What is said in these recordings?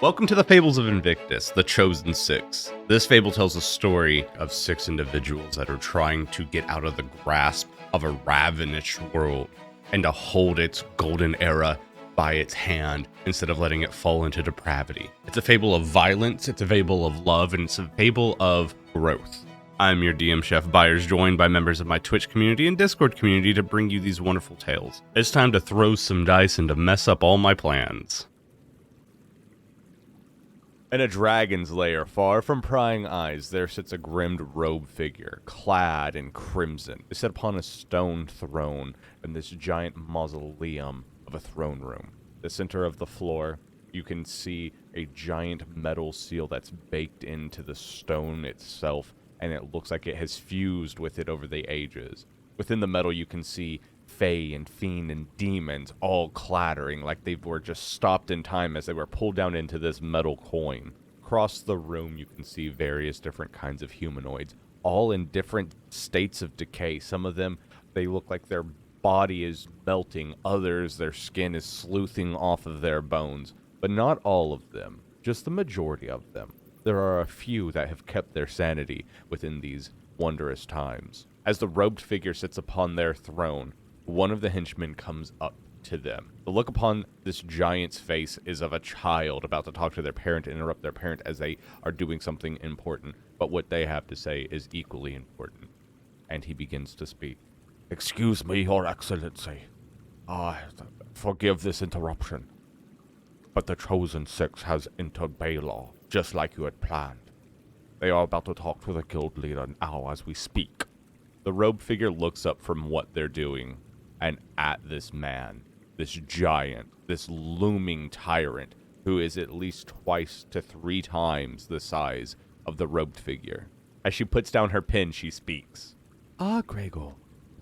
Welcome to the Fables of Invictus, The Chosen Six. This fable tells a story of 6 individuals that are trying to get out of the grasp of a ravenous world and to hold its golden era by its hand instead of letting it fall into depravity. It's a fable of violence, it's a fable of love, and it's a fable of growth. I'm your DM Chef Byers, joined by members of my Twitch community and Discord community to bring you these wonderful tales. It's time to throw some dice and to mess up all my plans. In a dragon's lair, far from prying eyes, there sits a grimmed robed figure, clad in crimson. They sit upon a stone throne in this giant mausoleum of a throne room. The center of the floor, you can see a giant metal seal that's baked into the stone itself, and it looks like it has fused with it over the ages. Within the metal, you can see Fae and Fiend and demons all clattering like they were just stopped in time as they were pulled down into this metal coin. Across the room, you can see various different kinds of humanoids, all in different states of decay. Some of them, they look like their body is melting. Others, their skin is sleuthing off of their bones. But not all of them, just the majority of them. There are a few that have kept their sanity within these wondrous times. As the robed figure sits upon their throne, one of the henchmen comes up to them. The look upon this giant's face is of a child about to talk to their parent and interrupt their parent as they are doing something important, but what they have to say is equally important. And he begins to speak. "Excuse me, Your Excellency. Forgive this interruption, but the Chosen Six has entered Baylor, just like you had planned. They are about to talk to the guild leader now as we speak." The robed figure looks up from what they're doing and at this man, this giant, this looming tyrant who is at least twice to 3 times the size of the robed figure. As she puts down her pen, she speaks. Gregor,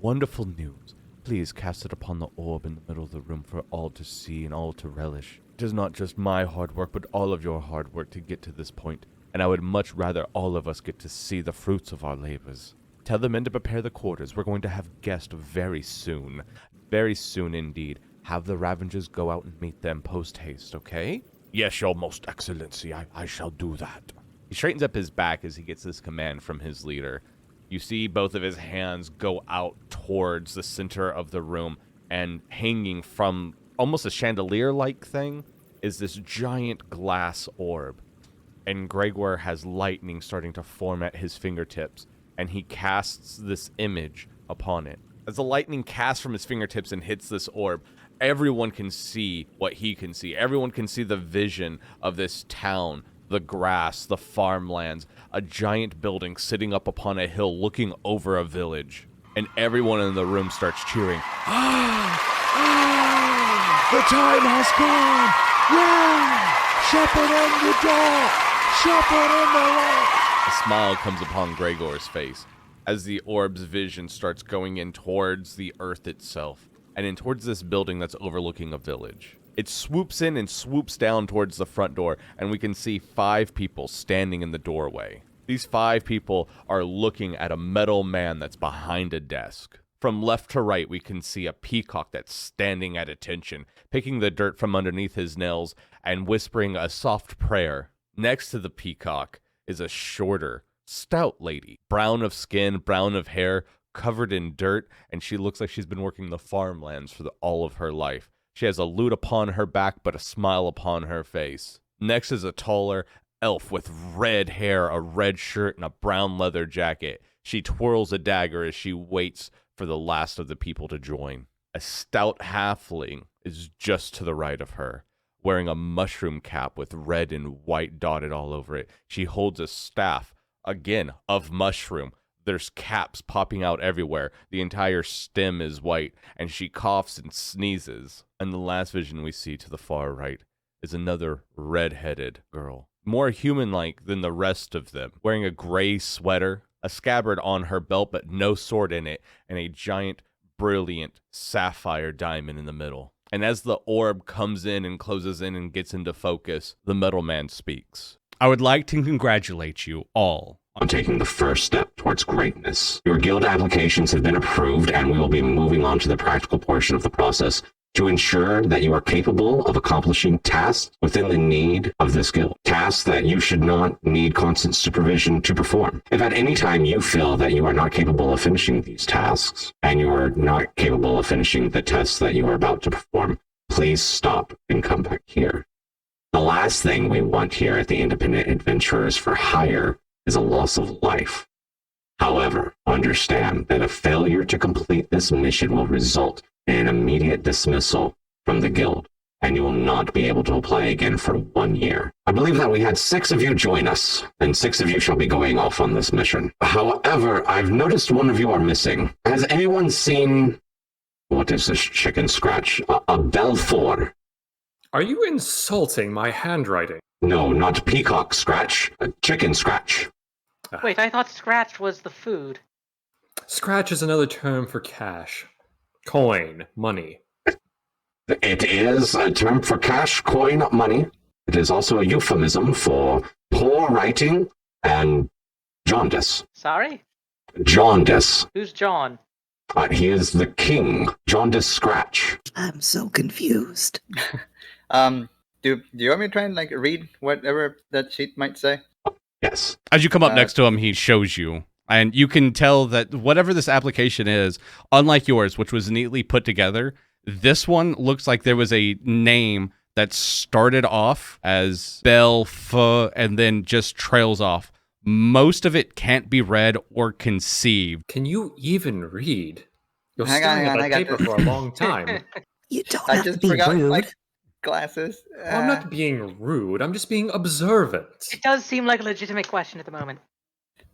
wonderful news. Please cast it upon the orb in the middle of the room for all to see and all to relish. It is not just my hard work, but all of your hard work to get to this point, and I would much rather all of us get to see the fruits of our labors. Tell the men to prepare the quarters. We're going to have guests very soon. Very soon indeed. Have the Ravengers go out and meet them post-haste, okay? Yes, Your Most Excellency. I shall do that. He straightens up his back as he gets this command from his leader. You see both of his hands go out towards the center of the room, and hanging from almost a chandelier-like thing is this giant glass orb. And Gregor has lightning starting to form at his fingertips, and he casts this image upon it. As the lightning casts from his fingertips and hits this orb, everyone can see what he can see. Everyone can see the vision of this town, the grass, the farmlands, a giant building sitting up upon a hill looking over a village. And everyone in the room starts cheering. The time has come! Yeah! Shepherd in the door! Shepherd in the light! A smile comes upon Gregor's face as the orb's vision starts going in towards the earth itself and in towards this building that's overlooking a village. It swoops in and swoops down towards the front door, and we can see 5 people standing in the doorway. These 5 people are looking at a metal man that's behind a desk. From left to right, we can see a peacock that's standing at attention, picking the dirt from underneath his nails and whispering a soft prayer. Next to the peacock is a shorter, stout lady, brown of skin, brown of hair, covered in dirt, and she looks like she's been working the farmlands for all of her life. She has a lute upon her back, but a smile upon her face. Next is a taller elf with red hair, a red shirt, and a brown leather jacket. She twirls a dagger as she waits for the last of the people to join. A stout halfling is just to the right of her, wearing a mushroom cap with red and white dotted all over it. She holds a staff, again, of mushroom. There's caps popping out everywhere. The entire stem is white, and she coughs and sneezes. And the last vision we see to the far right is another red-headed girl, more human-like than the rest of them, wearing a gray sweater, a scabbard on her belt but no sword in it, and a giant, brilliant sapphire diamond in the middle. And as the orb comes in and closes in and gets into focus, the metal man speaks. I would like to congratulate you all on taking the first step towards greatness. Your guild applications have been approved, and we will be moving on to the practical portion of the process. to ensure that you are capable of accomplishing tasks within the need of this guild. Tasks that you should not need constant supervision to perform. If at any time you feel that you are not capable of finishing these tasks, and you are not capable of finishing the tests that you are about to perform, please stop and come back here. The last thing we want here at the Independent Adventurers for Hire is a loss of life. However, understand that a failure to complete this mission will result in an immediate dismissal from the guild, and you will not be able to apply again for 1 year. I believe that we had 6 of you join us, and 6 of you shall be going off on this mission. However, I've noticed one of you are missing. Has anyone seen... what is this chicken scratch? A Belfour. Are you insulting my handwriting? No, not peacock scratch. A chicken scratch. Wait, I thought scratch was the food. Scratch is another term for cash. Coin, money. It is a term for cash, coin, money. It is also a euphemism for poor writing and jaundice. Sorry? Jaundice. Who's John? He is the king. Jaundice Scratch. I'm so confused. Do you want me to try and read whatever that sheet might say? Yes. As you come up next to him, he shows you. And you can tell that whatever this application is, unlike yours, which was neatly put together, this one looks like there was a name that started off as Belf and then just trails off. Most of it can't be read or conceived. Can you even read? You're Hang staring on, at I that got paper this. for a long time. You don't I have to just be forgot rude. my glasses. I'm not being rude. I'm just being observant. It does seem like a legitimate question at the moment.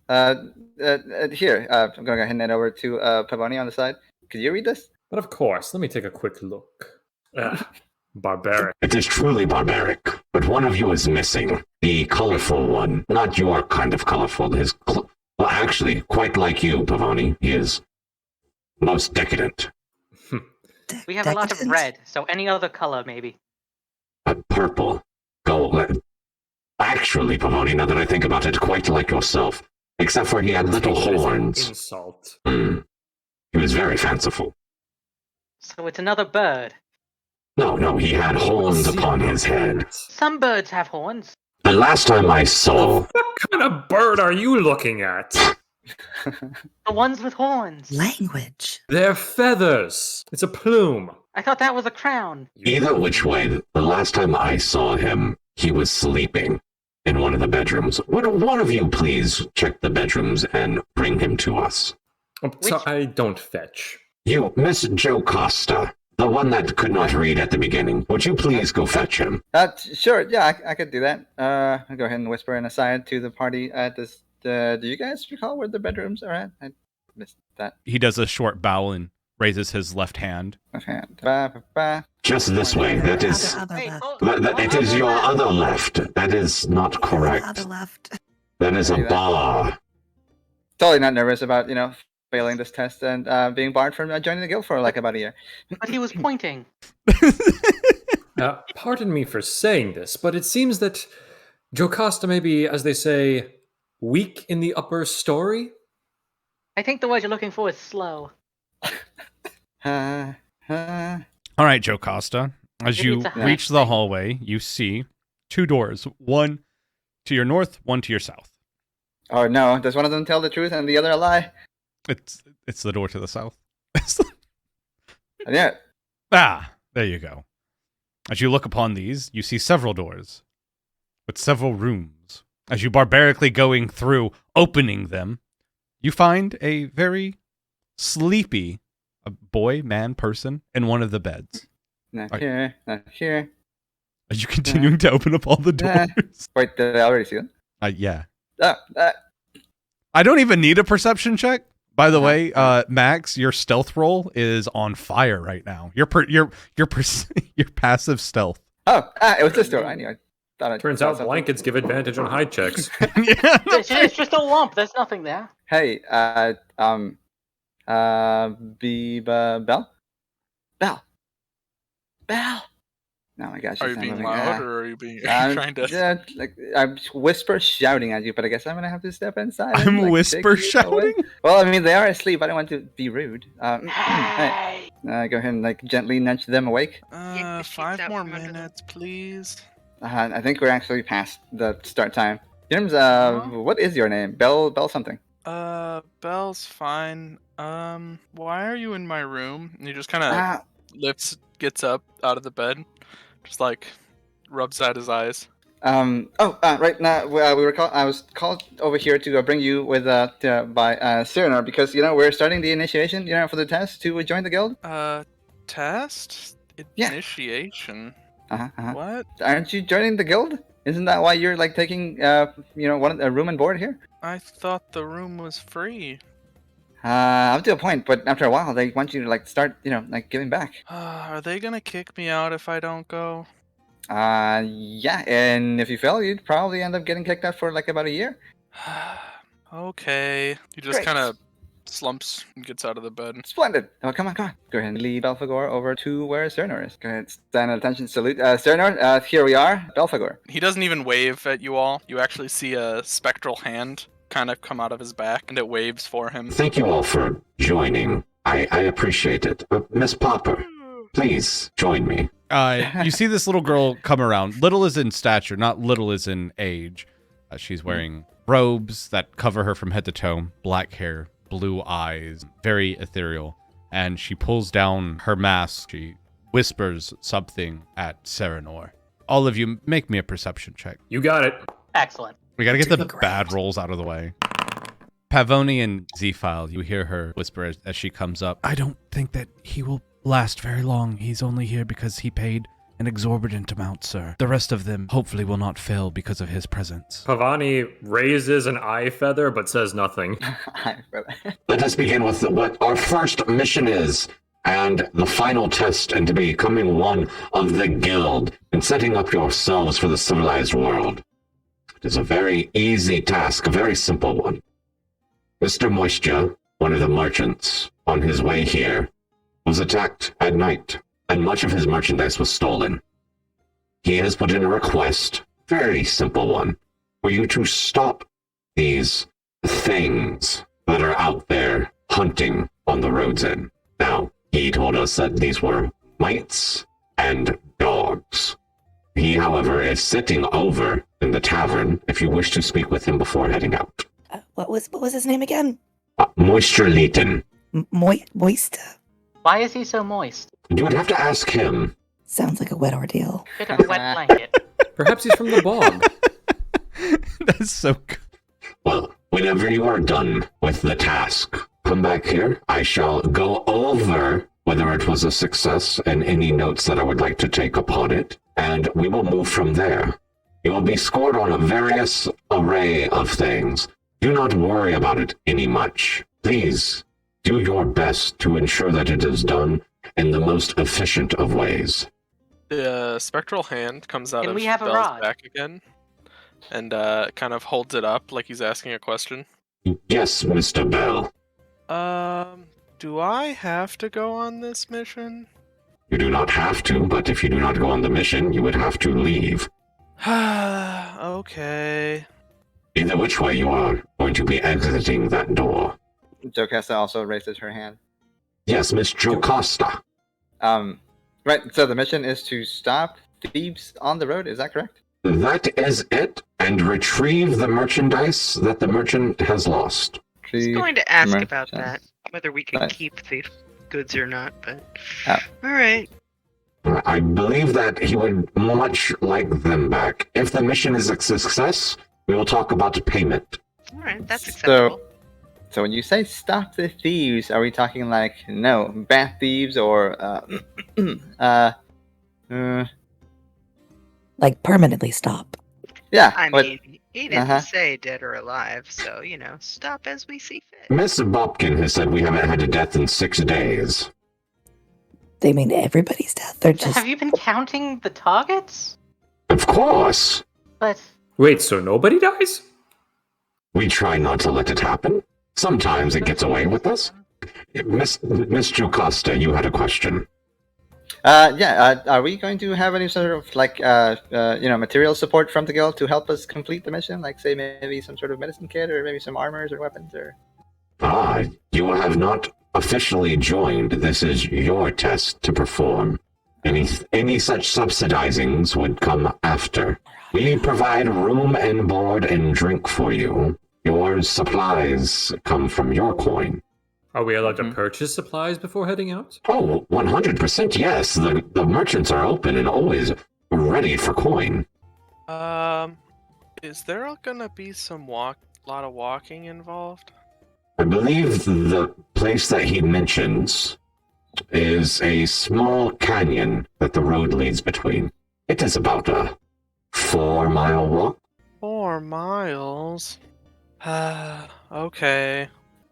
Here, I'm going to go ahead and hand over to Pavoni on the side. Could you read this? But of course, let me take a quick look. Barbaric. It is truly barbaric, but one of you is missing. The colorful one. Not your kind of colorful. Well, actually, quite like you, Pavoni. He is most decadent. We have a lot of Decadent. red, so any other color maybe. Purple. Gold. Actually, Pavoni, now that I think about it, quite like yourself. Except for he had little Take it as an horns. Insult. He was very fanciful. So it's another bird. No, he had horns upon his head. Some birds have horns. The last time I saw... What kind of bird are you looking at? The ones with horns. Language. They're feathers. It's a plume. I thought that was a crown. Either which way, the last time I saw him, he was sleeping in one of the bedrooms. Would one of you please check the bedrooms and bring him to us? So I don't fetch. You, Miss Jocasta, the one that could not read at the beginning, would you please go fetch him? Sure, yeah, I could do that. I'll go ahead and whisper an aside to the party at this. Do you guys recall where the bedrooms are at? I missed that. He does a short bow and raises his left hand. Left hand. Ba. Just this way. That is... Other Hey, left. It is your other left. That is not correct. Other left. That is a bar. Totally not nervous about, failing this test and being barred from joining the guild for about a year. But he was pointing. Pardon me for saying this, but it seems that Jocasta may be, as they say, weak in the upper story? I think the word you're looking for is slow. All right, Jocasta. As Maybe you it's a reach the hallway, you see 2 doors. One to your north, one to your south. Oh no, does one of them tell the truth and the other a lie? It's the door to the south. Yeah. There you go. As you look upon these, you see several doors with several rooms. As you barbarically going through, opening them, you find a very sleepy man, person in one of the beds. Not here, not here. Are you continuing to open up all the doors? Wait, did I already see them? Yeah. Ah. I don't even need a perception check. By the way, Max, your stealth roll is on fire right now. Your passive stealth. Oh, it was this door. I knew. I thought I Turns saw out something. blankets give advantage on hide checks. Yeah. It's just a lump. There's nothing there. Hey, Bell? Bell! Oh my gosh. Are you it's not being moving. loud or are you being I'm trying to? I'm whisper shouting at you, but I guess I'm gonna have to step inside. and, I'm take whisper you away. shouting. Well, I mean, they are asleep. I don't want to be rude. Hey. Go ahead and like gently nudge them awake. Yank the sheets 5 out more from under them. minutes, please. I think we're actually past the start time. James, Huh? what is your name? Bell something. Bell's fine. Why are you in my room? And he just kind of Ah, gets up out of the bed, just like rubs at his eyes. Right now I was called over here to bring you with by Cyrano because we're starting the initiation for the test to join the guild. Test? Yeah. Initiation? Uh-huh. What? Aren't you joining the guild? Isn't that why you're like taking a room and board here? I thought the room was free. Up to a point, but after a while they want you to like start like giving back. Are they gonna kick me out if I don't go? Yeah, and if you fail, you'd probably end up getting kicked out for like about a year. Okay. He just Great. kind of slumps and gets out of the bed. Splendid. Oh, come on. Go ahead and lead Belphegor over to where Cernor is. Go ahead, stand at attention, salute. Cernor, here we are, Belphegor. He doesn't even wave at you all. You actually see a spectral hand kind of come out of his back, and it waves for him. Thank you all for joining. I appreciate it. Miss Popper, please join me. You see this little girl come around. Little is in stature, not little is in age. She's wearing robes that cover her from head to toe, black hair, blue eyes, very ethereal. And she pulls down her mask. She whispers something at Serenor. All of you, make me a perception check. You got it. Excellent. We gotta get the Great. bad rolls out of the way. Pavoni and Z-File, you hear her whisper as she comes up. I don't think that he will last very long. He's only here because he paid an exorbitant amount, sir. The rest of them hopefully will not fail because of his presence. Pavoni raises an eye feather but says nothing. Let us begin with what our first mission is, and the final test into becoming one of the guild and setting up yourselves for the civilized world. It is a very easy task, a very simple one. Mr. Moisture, one of the merchants, on his way here, was attacked at night, and much of his merchandise was stolen. He has put in a request, very simple one, for you to stop these things that are out there hunting on the roads in. Now, he told us that these were mites and dogs. He, however, is sitting over in the tavern if you wish to speak with him before heading out. What was his name again? Moisture Leighton. Moist. Why is he so moist? You would have to ask him. Sounds like a wet ordeal. Bit of a wet blanket. Perhaps he's from the bog. That's so good. Well, whenever you are done with the task, come back here. I shall go over whether it was a success and any notes that I would like to take upon it, and we will move from there. You will be scored on a various array of things. Do not worry about it any much. Please do your best to ensure that it is done in the most efficient of ways. The spectral hand comes out Can of we have a Bell's rod? back again, and kind of holds it up like he's asking a question. Yes, Mr. Bell. Do I have to go on this mission? You do not have to, but if you do not go on the mission, you would have to leave. Okay. Either which way you are going to be exiting that door. Jocasta also raises her hand. Yes, Miss Jocasta. Right, so the mission is to stop thieves on the road, is that correct? That is it, and retrieve the merchandise that the merchant has lost. I was going to ask about Merchant. that, whether we can Nice. keep the goods or not, but Oh. all right. I believe that he would much like them back. If the mission is a success, we will talk about payment. All right, that's So- acceptable. So when you say stop the thieves, are we talking like, bad thieves or, Like permanently stop. yeah. I but- mean, he didn't uh-huh. say dead or alive, so, stop as we see fit. Miss Bobkin has said we haven't had a death in 6 days. They mean everybody's death. They're So just have you been counting the targets? Of course. But Wait, so nobody dies? We try not to let it happen. Sometimes it gets away with us. Miss Jocasta, you had a question. Are we going to have any sort of material support from the guild to help us complete the mission? Like, say, maybe some sort of medicine kit, or maybe some armors or weapons, or. You have not officially joined, this is your test to perform. Any such subsidizings would come after. We provide room and board and drink for you. Your supplies come from your coin. Are we allowed to purchase supplies before heading out? Oh, 100% yes. The merchants are open and always ready for coin. Is there gonna be some lot of walking involved? I believe the place that he mentions is a small canyon that the road leads between. It is about a 4-mile walk. 4 miles? Okay.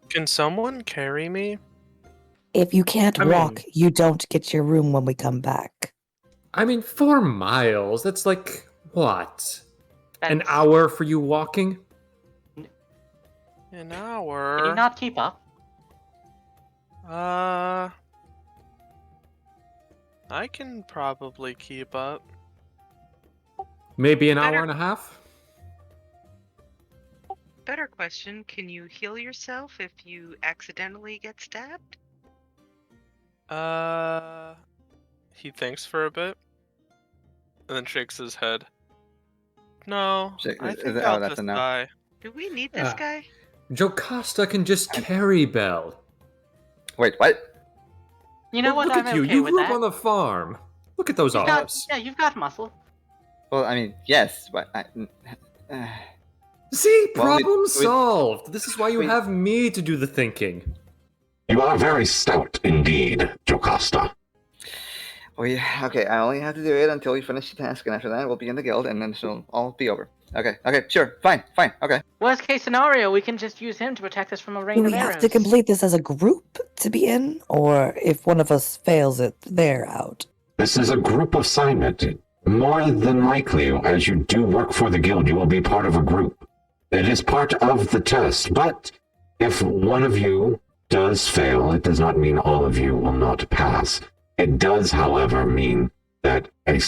Can someone carry me? If you can't I mean- walk, you don't get your room when we come back. I mean, 4 miles? That's like, what? An That's- hour for you walking? An Can hour? you not keep up? I can probably keep up. Maybe an Better- hour and a half? Better question, can you heal yourself if you accidentally get stabbed? He thinks for a bit, and then shakes his head. No, I think I'll that's just a no. die. Do we need this Ah. guy? Jocasta can just carry Belle. Wait, what? You know what? Look I'm at you. okay You with grew up that. on the farm. Look at those You've got, arms. yeah, you've got muscle. Well, I mean, yes, but See? Well, Problem we- solved. This is why you we- have me to do the thinking. You are very stout indeed, Jocasta. okay, I only have to do it until we finish the task, and after that, we'll be in the guild, and then it'll all be over. Okay, sure, fine, okay. Worst case scenario, we can just use him to protect us from a Do rain we of arrows. have to complete this as a group to be in? Or if one of us fails it, they're out? This is a group assignment. More than likely, as you do work for the guild, you will be part of a group. It is part of the test, but if one of you does fail, it does not mean all of you will not pass. It does, however, mean that a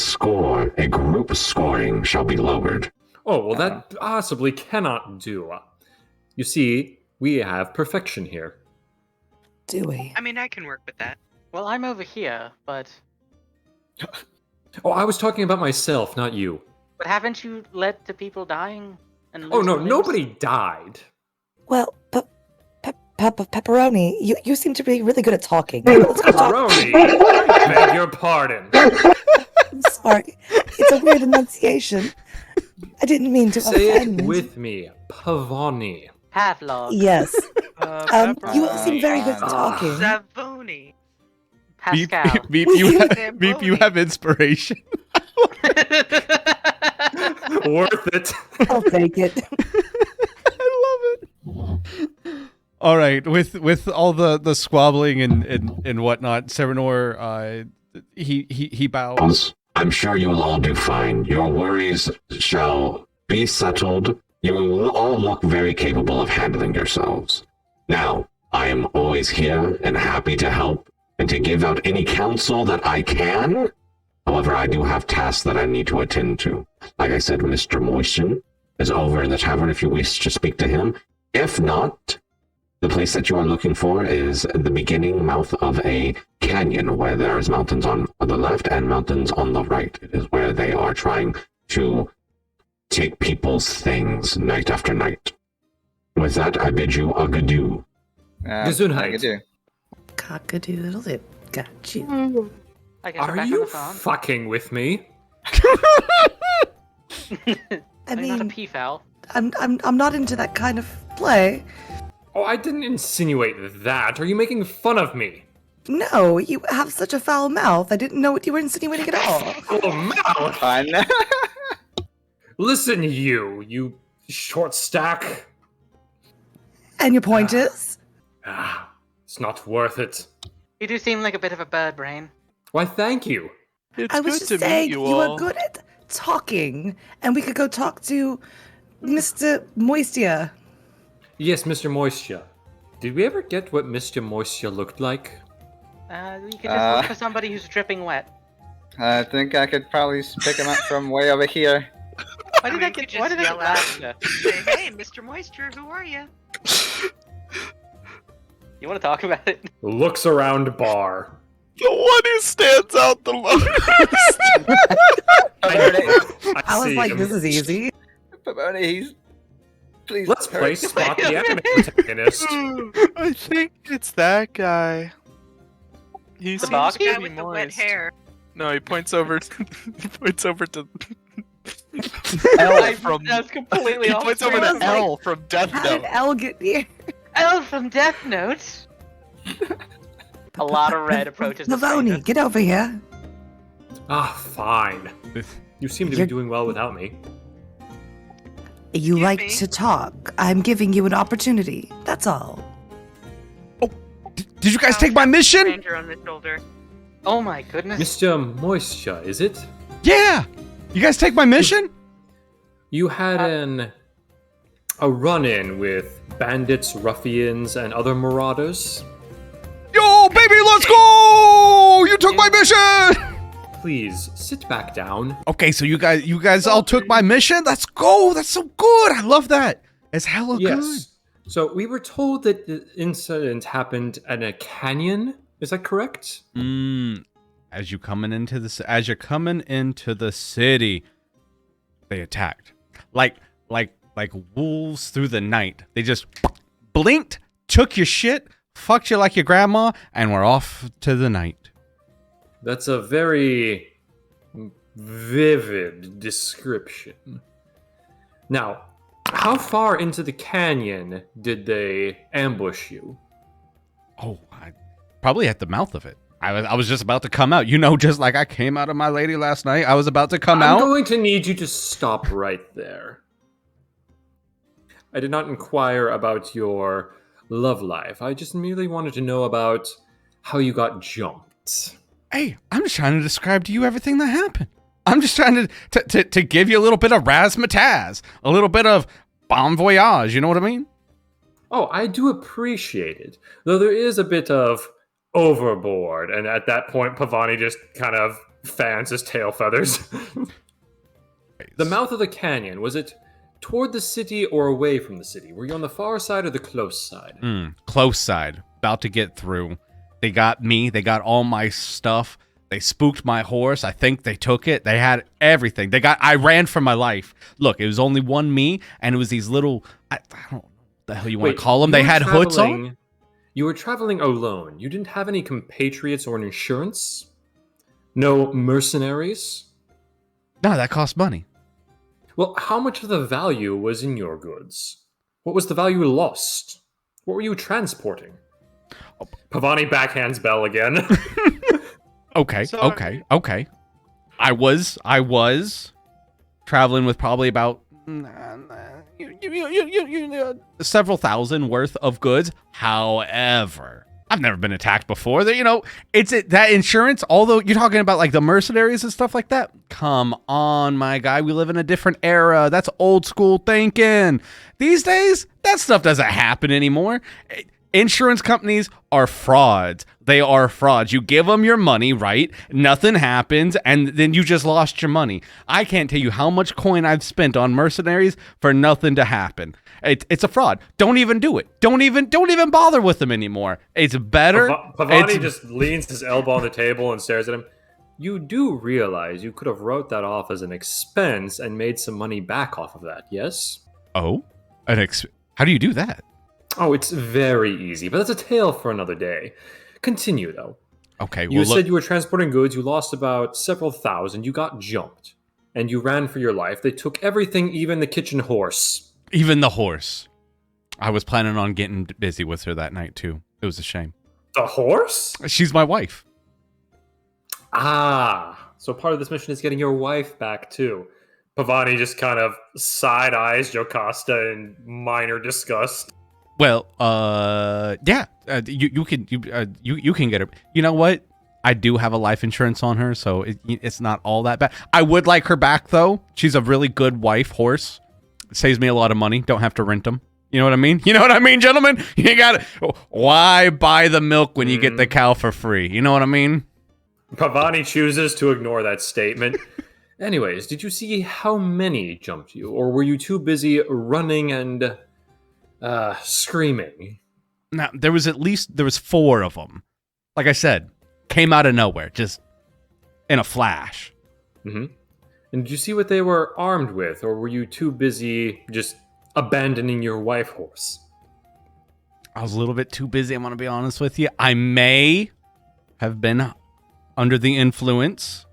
group scoring shall be lowered. Oh, well, that possibly cannot do. You see, we have perfection here. Do we? I mean, I can work with that. Well, I'm over here, but Oh, I was talking about myself, not you. haven't you led to people dying? And Oh, no, losing limbs? nobody died. Well, Pepperoni, you seem to be really good at talking. Let's go talk. Pepperoni! I beg your pardon. I'm sorry. It's a weird enunciation. I didn't mean to Say offend. it with me. Pavoni. Pavlov. Yes. You Pepperoni. seem very good at talking. Savoni. Pascal. Meep, Meep, you have inspiration. Worth it. I'll take it. I love it. All right, with all the squabbling and whatnot, Serenor, he bows. I'm sure you will all do fine. Your worries shall be settled. You will all look very capable of handling yourselves. Now, I am always here and happy to help and to give out any counsel that I can. However, I do have tasks that I need to attend to. Like I said, Mr. Moistion is over in the tavern if you wish to speak to him. If not, the place that you are looking for is the beginning mouth of a canyon where there is mountains on the left and mountains on the right. It is where they are trying to take people's things night after night. With that, I bid you a good-do. Gesundheit. Good do. Cockadoodle, it got you. I guess we're Are back you on the phone. fucking with me? I I'm not a mean, peafowl. I'm not into that kind of play. Oh, I didn't insinuate that. Are you making fun of me? No, you have such a foul mouth. I didn't know what you were insinuating at all. Oh, mouth! Fine. Listen, you short stack. And your point is? Ah, it's not worth it. You do seem like a bit of a bird brain. Why, thank you. It's I was good just to saying meet you you were all. good at talking, and we could go talk to Mr. Moistia. Yes, Mr. Moisture. Did we ever get what Mr. Moisture looked like? You could just look for somebody who's dripping wet. I think I could probably pick him up from way over here. Why did mean, I you get? could Why just did I yell get out. laughter? Say, hey, Mr. Moisture, who are you? You want to talk about it? Looks around bar. The one who stands out the most. I was see like, him. this is easy. Pavoni, he's. Please. Let's hurry. play Spot the Anime Protagonist. I think it's that guy. He The seems box? The guy pretty with the wet moist. hair. No, he points over. He points over to. I- from. That's completely He off. points over I to was like, L from Death How did Note. Elle get here? L from Death Note. A lot of red approaches the Pavoni, stranger. get over here. Ah, fine. You seem to be You're- doing well without me. You Excuse like me? to talk. I'm giving you an opportunity. That's all. Did you guys I'll take my tap the mission? stranger on the shoulder. Oh my goodness. Mr. Moisture, is it? Yeah. You guys take my mission? You had a run-in with bandits, ruffians, and other marauders. Yo, baby, let's go! You took my mission. Please sit back down. Okay, so you guys all took my mission. Let's go. That's so good. I love that. It's hella good. Yes. So we were told that the incident happened in a canyon. Is that correct? As you're coming into the city, they attacked. Like wolves through the night. They just blinked, took your shit, fucked you like your grandma, and we're off to the night. That's a very vivid description. Now, how far into the canyon did they ambush you? Oh, probably at the mouth of it. I was just about to come out. You know, just like I came out of my lady last night. I was about to come I'm out. going to need you to stop right there. I did not inquire about your love life. I just merely wanted to know about how you got jumped. Hey, I'm just trying to describe to you everything that happened. I'm just trying to give you a little bit of razzmatazz, a little bit of bon voyage. You know what I mean? Oh, I do appreciate it. Though there is a bit of overboard. And at that point, Pavoni just kind of fans his tail feathers. The mouth of the canyon, was it toward the city or away from the city? Were you on the far side or the close side? Close side. About to get through. They got me. They got all my stuff. They spooked my horse. I think they took it. They had everything. I ran for my life. Look, it was only one me, and it was these little, I don't know what the hell you want to call them. you They were had hoods on. You were traveling alone. You didn't have any compatriots or an insurance? No mercenaries? No, that cost money. Well, how much of the value was in your goods? What was the value lost? What were you transporting? Pavoni backhands Bell again. Okay, Sorry. okay. I was traveling with probably about several thousand worth of goods. However, I've never been attacked before. That insurance, although you're talking about like the mercenaries and stuff like that. Come on, my guy. We live in a different era. That's old school thinking. These days, that stuff doesn't happen anymore. Insurance companies are frauds. They are frauds. You give them your money, right? Nothing happens, and then you just lost your money. I can't tell you how much coin I've spent on mercenaries for nothing to happen. It's a fraud. Don't even do it. Don't even bother with them anymore. It's better. Pavoni just leans his elbow on the table and stares at him. You do realize you could have wrote that off as an expense and made some money back off of that, yes? Oh, how do you do that? Oh, it's very easy, but that's a tale for another day. Continue, though. Okay, You said you were transporting goods, you lost about several thousand, you got jumped, and you ran for your life. They took everything, even the kitchen horse. Even the horse. I was planning on getting busy with her that night, too. It was a shame. The horse? She's my wife. Ah, so part of this mission is getting your wife back, too. Pavoni just kind of side-eyes Jocasta in minor disgust. Well, yeah, you can get her. You know what? I do have a life insurance on her, so it's not all that bad. I would like her back, though. She's a really good wife horse. It saves me a lot of money. Don't have to rent them. You know what I mean? You know what I mean, gentlemen? You got why buy the milk when you get the cow for free? You know what I mean? Pavoni chooses to ignore that statement. Anyways, did you see how many jumped you, or were you too busy running and screaming? Now, there was 4 of them. Like I said, came out of nowhere, just in a flash. Mm-hmm. And did you see what they were armed with, or were you too busy just abandoning your wife horse? I was a little bit too busy, I'm going to be honest with you. I may have been under the influence,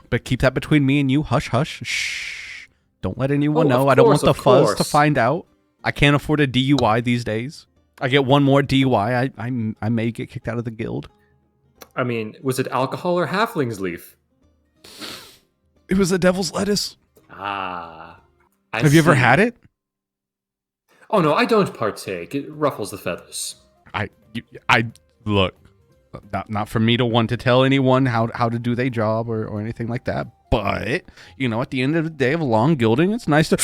but keep that between me and you. Hush, hush, shh. Don't let anyone know. I don't want the fuzz to find out. I can't afford a DUI these days. I get one more DUI, I may get kicked out of the guild. I mean, was it alcohol or halfling's leaf? It was a devil's lettuce. Ah. Have you ever had it? Oh, no, I don't partake. It ruffles the feathers. I look, not for me to want to tell anyone how to do their job or anything like that. But, at the end of the day of a long gilding, it's nice to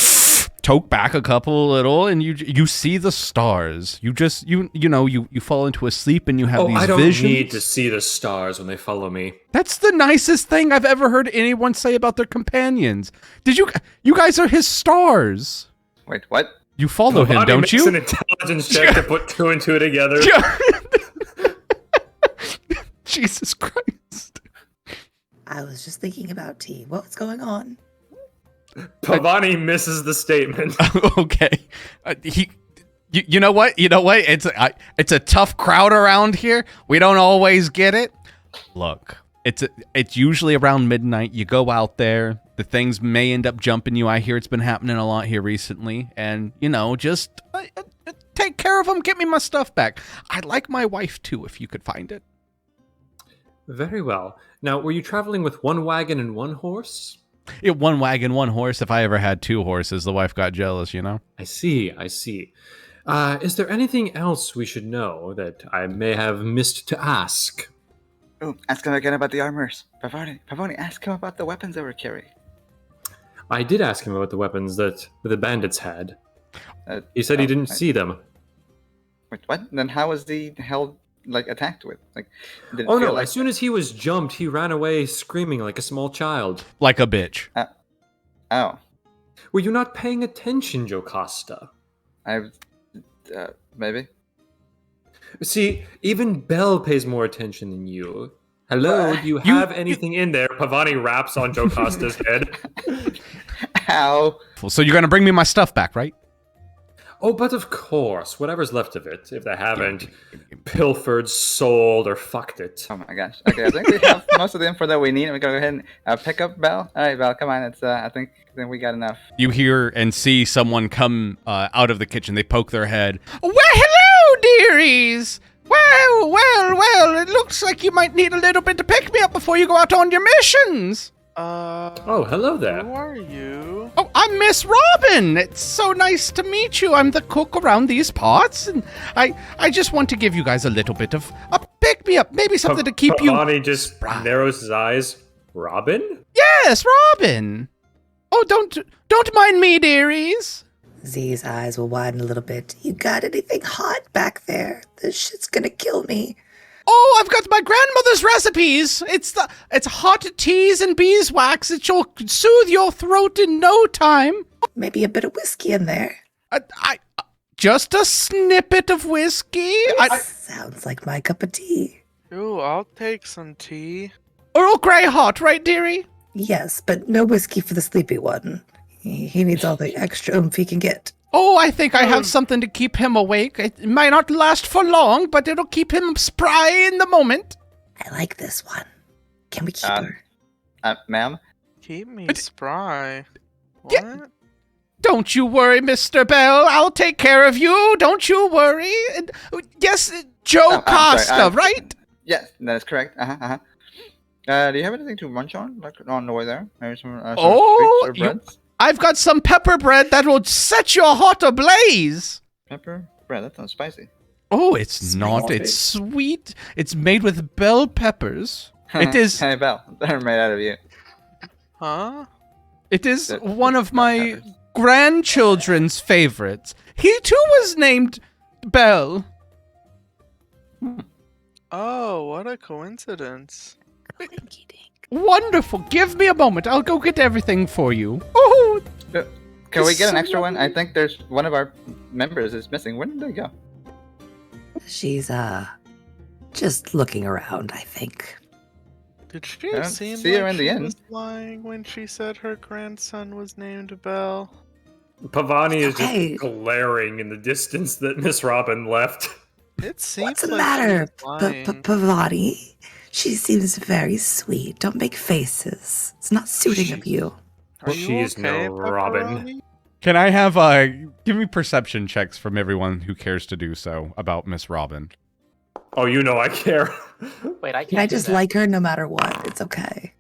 toke back a couple little, and you see the stars. You just, you fall into a sleep and you have these visions. I don't need to see the stars when they follow me. That's the nicest thing I've ever heard anyone say about their companions. You guys are his stars. Wait, what? You follow him, don't you? An intelligence check to put 2 and 2 together. Jesus Christ. I was just thinking about tea. What's going on? Pavoni misses the statement. Okay. You know what? It's a tough crowd around here. We don't always get it. Look, it's usually around midnight. You go out there. The things may end up jumping you. I hear it's been happening a lot here recently. And, just take care of them. Get me my stuff back. I'd like my wife, too, if you could find it. Very well. Now, were you traveling with 1 wagon and 1 horse? 1 wagon, 1 horse. If I ever had 2 horses, the wife got jealous, I see. Is there anything else we should know that I may have missed to ask? Oh, ask him again about the armors. Pavoni, ask him about the weapons they were carrying. I did ask him about the weapons that the bandits had. He said he didn't see them. Wait, what? Then how was the hell attacked with? As soon as he was jumped, he ran away screaming like a small child. Like a bitch. Oh. Were you not paying attention, Jocasta? Maybe. See, even Belle pays more attention than you. Hello, do you have anything in there? Pavoni raps on Jocasta's head. Ow. So you're going to bring me my stuff back, right? Oh, but of course, whatever's left of it, if they haven't pilfered, sold, or fucked it. Oh my gosh. Okay, I think we have most of the info that we need. We're going to go ahead and pick up Belle. All right, Belle, come on. It's I think we got enough. You hear and see someone come out of the kitchen. They poke their head. Well, hello, dearies. Well, it looks like you might need a little bit to pick me up before you go out on your missions. Oh, hello there. Who are you? Oh, I'm Miss Robin. It's so nice to meet you. I'm the cook around these parts, and I just want to give you guys a little bit of a pick-me-up, maybe something to keep you... Pavoni just narrows his eyes. Robin? Yes, Robin. Oh, don't mind me, dearies. Z's eyes will widen a little bit. You got anything hot back there? This shit's gonna kill me. Oh, I've got my grandmother's recipes. It's hot teas and beeswax. It shall soothe your throat in no time. Maybe a bit of whiskey in there. Just a snippet of whiskey. Sounds like my cup of tea. Ooh, I'll take some tea. Earl Grey hot, right, dearie? Yes, but no whiskey for the sleepy one. He needs all the extra oomph he can get. Oh, I think I have something to keep him awake. It might not last for long, but it'll keep him spry in the moment. I like this one. Can we keep her? Ma'am? Keep me spry. What? Yeah. Don't you worry, Mr. Bell. I'll take care of you. Don't you worry. Yes, Jocasta, right? Yes, that is correct. Do you have anything to munch on, on the way there? Maybe some treats or breads? I've got some pepper bread that will set your heart ablaze. Pepper bread? That sounds spicy. Oh, it's not. It's sweet. It's made with bell peppers. It is. Hey, Belle. They're made out of you. Huh? It is one of my grandchildren's favorites. He too was named Bell. Oh, what a coincidence. Wonderful. Give me a moment. I'll go get everything for you. Oh, can we get an extra one? I think there's one of our members is missing. Where did they go? She's just looking around, I think. Did she don't seem see her like in the she inn. was lying when she said her grandson was named Bell? Pavoni is Okay. just glaring in the distance that Miss Robin left. It seems What's the like matter, she's lying. Pavoni? She seems very sweet. Don't make faces. It's not suiting of you. Are She you is okay, no Robin. Pepperoni? Can I have give me perception checks from everyone who cares to do so about Miss Robin? Oh, you know I care. Wait, I can't. I do just that. like her no matter what. It's okay.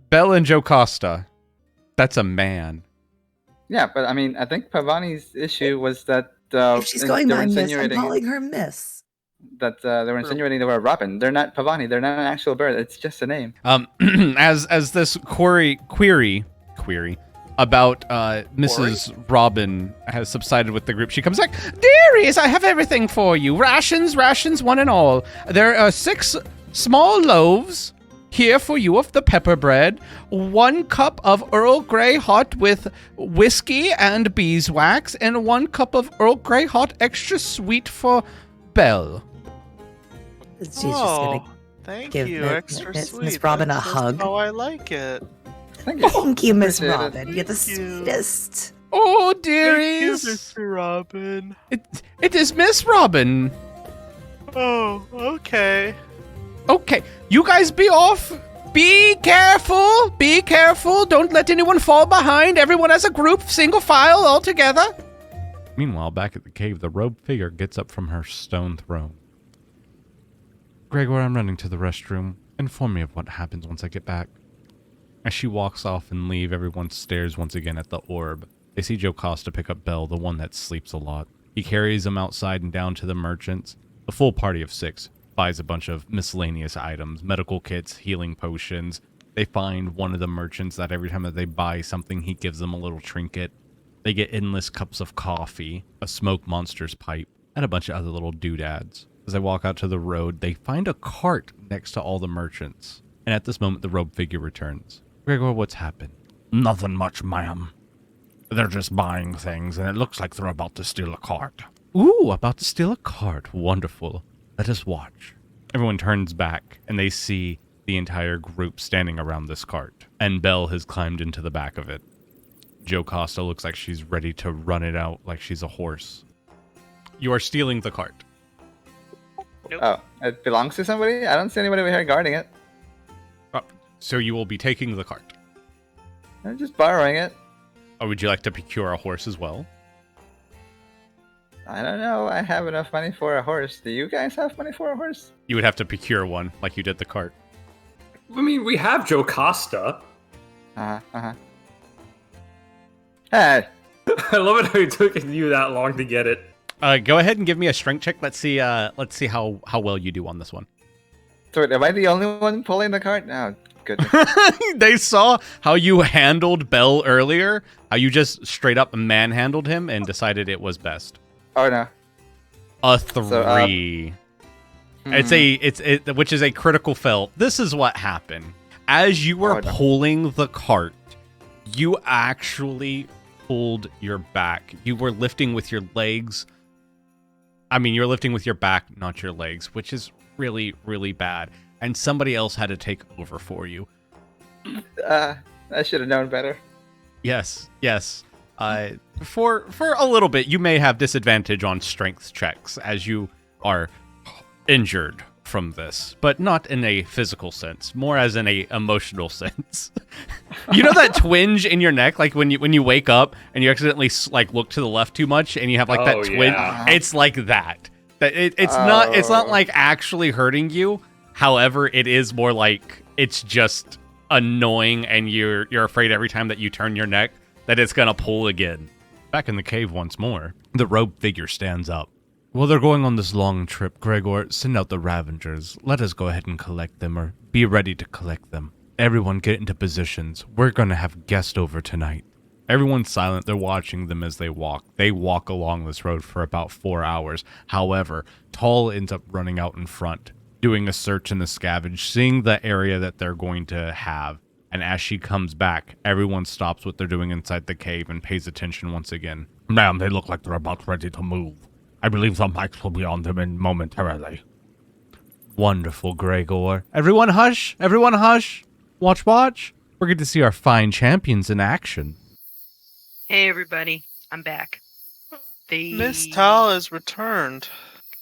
Belle and Jocasta. That's a man. Yeah, but I mean, I think Pavani's issue was that If she's going they were by Miss, I'm insinuating calling her Miss. that they were insinuating they were Robin. They're not Pavani. They're not an actual bird. It's just a name. As this query about Mrs. Robin has subsided with the group, she comes back. Dearies, I have everything for you. Rations, one and all. There are 6 small loaves here for you of the pepper bread, 1 cup of Earl Grey hot with whiskey and beeswax, and 1 cup of Earl Grey hot extra sweet for Belle. She's just gonna thank give you. Extra Miss sweet. Robin That's a just hug. how I like it. Thank you. Thank you, Miss Appreciate it. Robin. You're the Thank you. sweetest. Oh, Thank you, dearies. Mr. Robin. It is Miss Robin. Oh, okay. Okay, you guys be off. Be careful. Be careful. Don't let anyone fall behind. Everyone as a group, single file, all together. Meanwhile, back at the cave, the robed figure gets up from her stone throne. Gregor, I'm running to the restroom. Inform me of what happens once I get back. As she walks off and leave, everyone stares once again at the orb. They see Jocasta pick up Belle, the one that sleeps a lot. He carries them outside and down to the merchants. The full party of 6 buys a bunch of miscellaneous items, medical kits, healing potions. They find one of the merchants that every time that they buy something, he gives them a little trinket. They get endless cups of coffee, a smoke monster's pipe, and a bunch of other little doodads. As they walk out to the road, they find a cart next to all the merchants. And at this moment, the robed figure returns. Gregor, what's happened? Nothing much, ma'am. They're just buying things, and it looks like they're about to steal a cart. Ooh, about to steal a cart. Wonderful. Let us watch. Everyone turns back, and they see the entire group standing around this cart. And Belle has climbed into the back of it. Jocasta looks like she's ready to run it out like she's a horse. You are stealing the cart. Nope. Oh, it belongs to somebody? I don't see anybody over here guarding it. So you will be taking the cart. I'm just borrowing it. Or would you like to procure a horse as well? I don't know. I have enough money for a horse. Do you guys have money for a horse? You would have to procure one, like you did the cart. I mean, we have Jocasta. Hey, I love it how it took you that long to get it. Go ahead and give me a strength check. Let's see how well you do on this one. so am I the only one pulling the cart? Oh, goodness. They saw how you handled Belle earlier, how you just straight up manhandled him and decided it was best. Oh, no. A 3. Which is a critical fail. This is what happened. As you were pulling the cart, you actually pulled your back. You were lifting with your legs. I mean, you're lifting with your back, not your legs, which is really, really bad. And somebody else had to take over for you. I should have known better. Yes. For a little bit, you may have disadvantage on strength checks as you are injured from this, but not in a physical sense, more as in a emotional sense. You know that twinge in your neck, like when you wake up and you accidentally like look to the left too much and you have like that twinge. Yeah. It's like that. It's not like actually hurting you. However, it is more like it's just annoying and you're afraid every time that you turn your neck that it's gonna pull again. Back in the cave once more, the robed figure stands up. Well, they're going on this long trip. Gregor, send out the Ravengers. Let us go ahead and collect them, or be ready to collect them. Everyone get into positions. We're gonna have guests over tonight. Everyone's silent. They're watching them as they walk. They walk along this road for about 4 hours. However, Tall ends up running out in front, doing a search in the scavenge, seeing the area that they're going to have. And as she comes back, everyone stops what they're doing inside the cave and pays attention once again. Ma'am, they look like they're about ready to move. I believe the mics will be on them in momentarily. Wonderful, Gregor. Everyone hush. Everyone hush. Watch, watch. We're going to see our fine champions in action. Hey everybody, I'm back. Miss Tal is returned.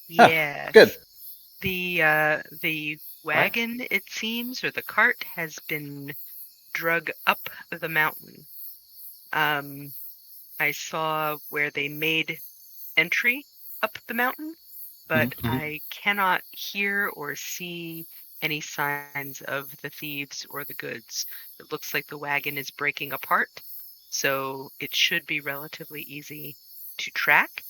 Yes. Good. The wagon, it seems, or the cart has been drug up the mountain. I saw where they made entry up the mountain, but I cannot hear or see any signs of the thieves or the goods. It looks like the wagon is breaking apart, so it should be relatively easy to track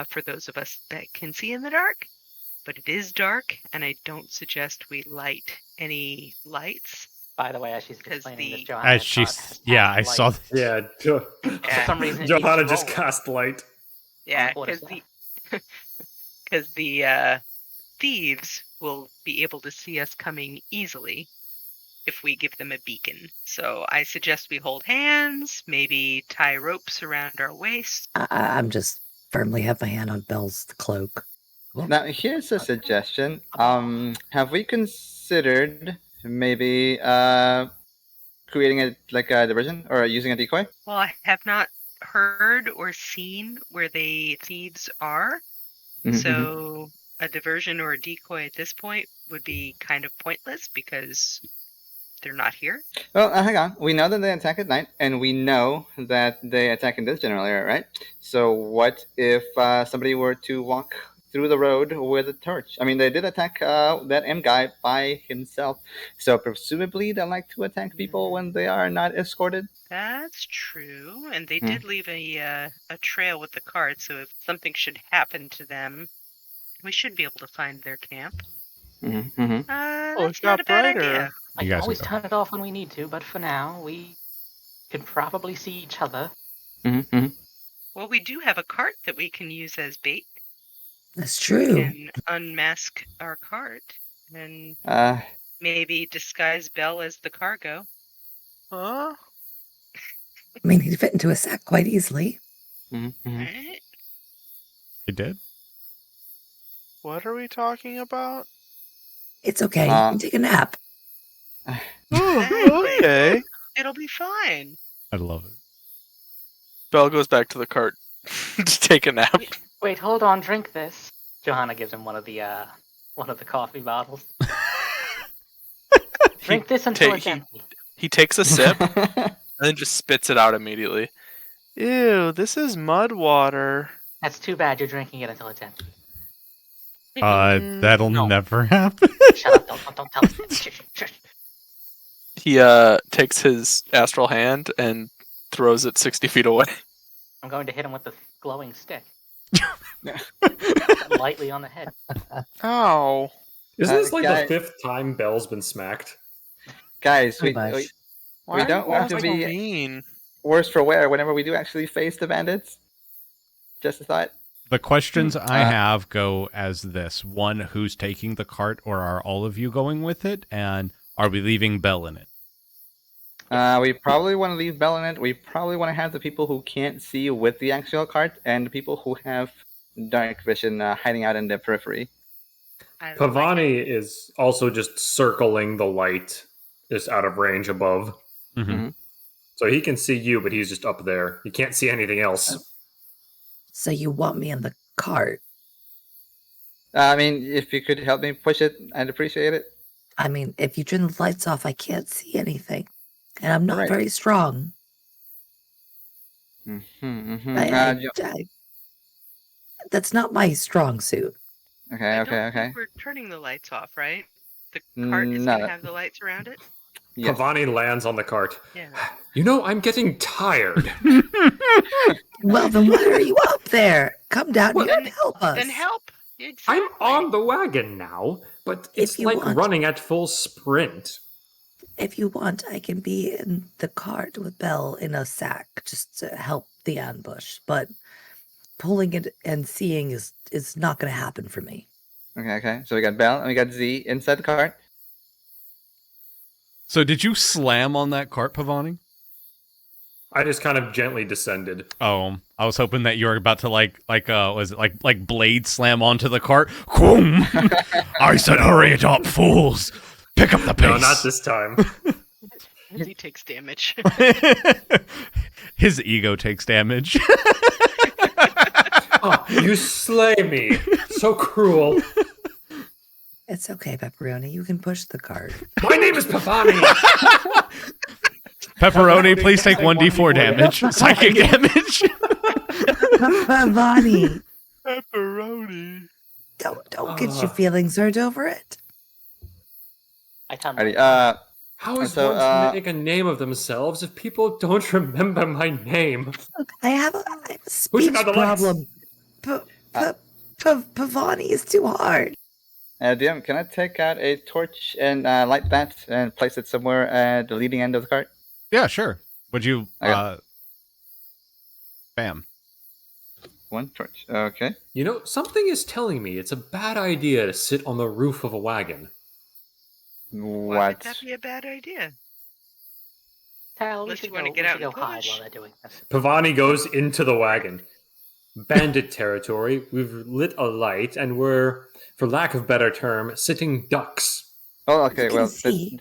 for those of us that can see in the dark. But it is dark, and I don't suggest we light any lights. By the way, as she's Because explaining this, the Johanna As she's, yeah, I saw. Yeah, For some reason, it Johanna keeps just rolling. cast light. yeah, What is because the thieves will be able to see us coming easily if we give them a beacon. So I suggest we hold hands, maybe tie ropes around our waists. I'm just firmly have my hand on Belle's cloak. Now, here's a suggestion. Have we considered maybe creating a diversion or using a decoy? Well, I have not heard or seen where the thieves are, so a diversion or a decoy at this point would be kind of pointless because they're not here. Well, hang on. We know that they attack at night, and we know that they attack in this general area, right? So what if somebody were to walk through the road with a torch? I mean, they did attack that M guy by himself, so presumably they like to attack people when they are not escorted. That's true, and they did leave a trail with the cart, so if something should happen to them, we should be able to find their camp. That's not a bad idea. I You can guys always can turn it off when we need to, but for now, we can probably see each other. Well, we do have a cart that we can use as bait. That's We true. can unmask our cart and maybe disguise Belle as the cargo. Huh? I mean, he'd fit into a sack quite easily. Right? They did? What are we talking about? It's okay. You can take a nap. Oh, okay. It'll be fine. I love it. Belle goes back to the cart to take a nap. Wait, hold on, drink this. Johanna gives him one of the coffee bottles. Drink this until it's empty. He takes a sip and then just spits it out immediately. Ew, this is mud water. That's too bad. You're drinking it until it's empty. That'll No. never happen. Shut up! Don't tell us. Shush, shush. He takes his astral hand and throws it 60 feet away. I'm going to hit him with the glowing stick. Lightly on the head. Ow. Isn't this like guy- the 5th time Belle's been smacked? Guys, we Why don't want to so be mean. worse for wear whenever we do actually face the bandits. Just a thought. The questions I have go as this. One, who's taking the cart, or are all of you going with it? And are we leaving Belle in it? We probably want to leave Bell in it. We probably want to have the people who can't see with the actual cart and the people who have dark vision hiding out in the periphery. Pavoni is also just circling the light, just out of range above. So he can see you, but he's just up there. He can't see anything else. So you want me in the cart? I mean, if you could help me push it, I'd appreciate it. I mean, if you turn the lights off, I can't see anything. And I'm not Right. very strong. That's not my strong suit. Okay. We're turning the lights off, right? The cart is No. going to have the lights around it? Yes. Pavoni lands on the cart. Yeah. You know, I'm getting tired. Well, then why are you up there? Come down here and help us. Then help. I'm on the wagon now, but it's If you like want. running at full sprint. If you want, I can be in the cart with Belle in a sack just to help the ambush. But pulling it and seeing is not going to happen for me. Okay. So we got Bell and we got Z inside the cart. So did you slam on that cart, Pavoni? I just kind of gently descended. Oh, I was hoping that you were about to was it like blade slam onto the cart? Boom! I said, hurry it up, fools! Pick up the pace. No, not this time. He takes damage. His ego takes damage. Oh, you slay me. So cruel. It's okay, Pepperoni. You can push the cart. My name is Pavoni. Pepperoni, please take 1d4 damage. Psychic damage. Pavoni, Pepperoni. don't get your feelings hurt over it. I can't. Alrighty, How is So, one to make a name of themselves if people don't remember my name? Look, I have a Who speech should have the lights? problem. Pavoni is too hard. DM, can I take out a torch and light that and place it somewhere at the leading end of the cart? Yeah, sure. Would you, Okay. bam. One torch. Okay. You know, something is telling me it's a bad idea to sit on the roof of a wagon. Why would that be a bad idea? Tal, we Unless should you wanna go, get we out should go and hide push. while they're doing this. Pavoni goes into the wagon. Bandit territory. We've lit a light, and we're, for lack of better term, sitting ducks. Oh, okay. You can Well, see.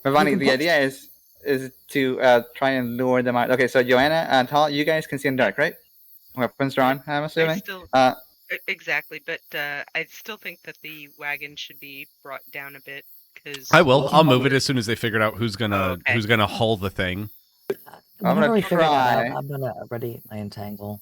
Pavoni, can the push. idea is to try and lure them out. Okay, so Johanna and Tal, you guys can see in the dark, right? Weapons drawn, I'm I assuming. still, Uh, exactly, but I still think that the wagon should be brought down a bit because I will. I'll move it as soon as they figured out who's gonna Okay. haul the thing. I'm Whenever gonna we figure that try. out, I'm gonna ready my entangle.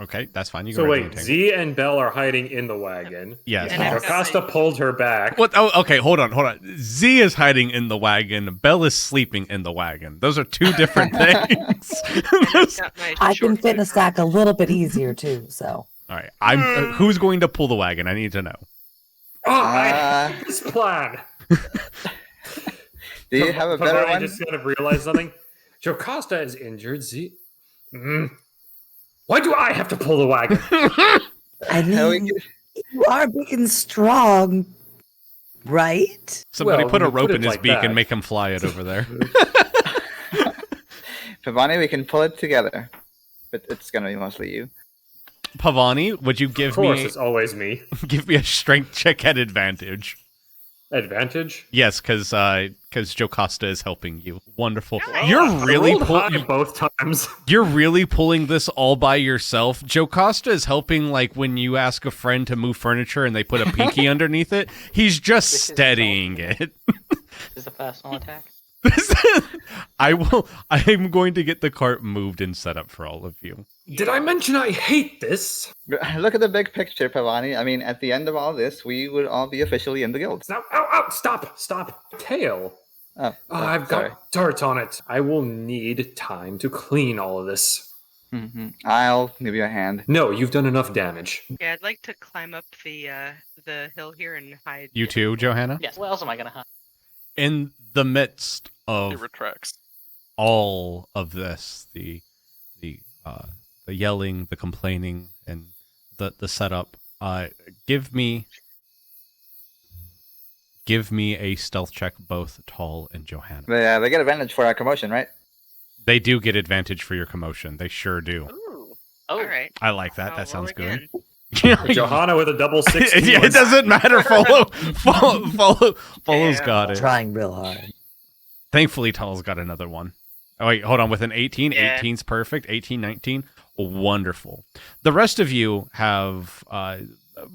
Okay, that's fine. You So can ready wait, the tank. Z and Belle are hiding in the wagon. Yes. And I've got Jocasta my- pulled her back. What? Oh, okay. Hold on. Z is hiding in the wagon. Belle is sleeping in the wagon. Those are two different things. I've got my I can short fit in a sword. sack a little bit easier too. So All right. Who's going to pull the wagon? I need to know. Oh, I hate this plan. Do you have a better Pavoni one? just kind of realized something. Jocasta is injured. Z. Why do I have to pull the wagon? I Hell, we mean, you are big and strong, right? Somebody Well, put a when you rope put in it his like beak that. and make him fly it over there. Pavoni, we can pull it together, but it's gonna be mostly you. Pavoni, would you Of give course, me it's always me. give me a strength check at advantage? Advantage? Yes, because Jocasta is helping you. Wonderful. Nice. You're I really rolled high both times. You're really pulling this all by yourself. Jocasta is helping, like when you ask a friend to move furniture and they put a pinky underneath it. He's just This is steadying it. This is a personal attack. I'm going to get the cart moved and set up for all of you. Did I mention I hate this? Look at the big picture, Pavoni. I mean, at the end of all this, we would all be officially in the guild. Now, ow, stop. Tail. Oh, I've sorry. got dirt on it. I will need time to clean all of this. I'll give you a hand. No, you've done enough damage. Yeah, I'd like to climb up the hill here and hide. You too, Johanna? Yes. What else am I gonna hide? In the midst It of retracts. all of this, the yelling, the complaining, and the setup, give me a stealth check, both Tall and Johanna. They get advantage for our commotion, right? They do get advantage for your commotion. They sure do. Ooh. All Oh. right. I like that. I'll That sounds roll good. again. Johanna with a double 16. Yeah, it doesn't matter. Folo's got it. Trying real hard. Thankfully, Tall's got another one. Oh, wait, hold on. With an 18, Yeah. 18's perfect. 18, 19, wonderful. The rest of you have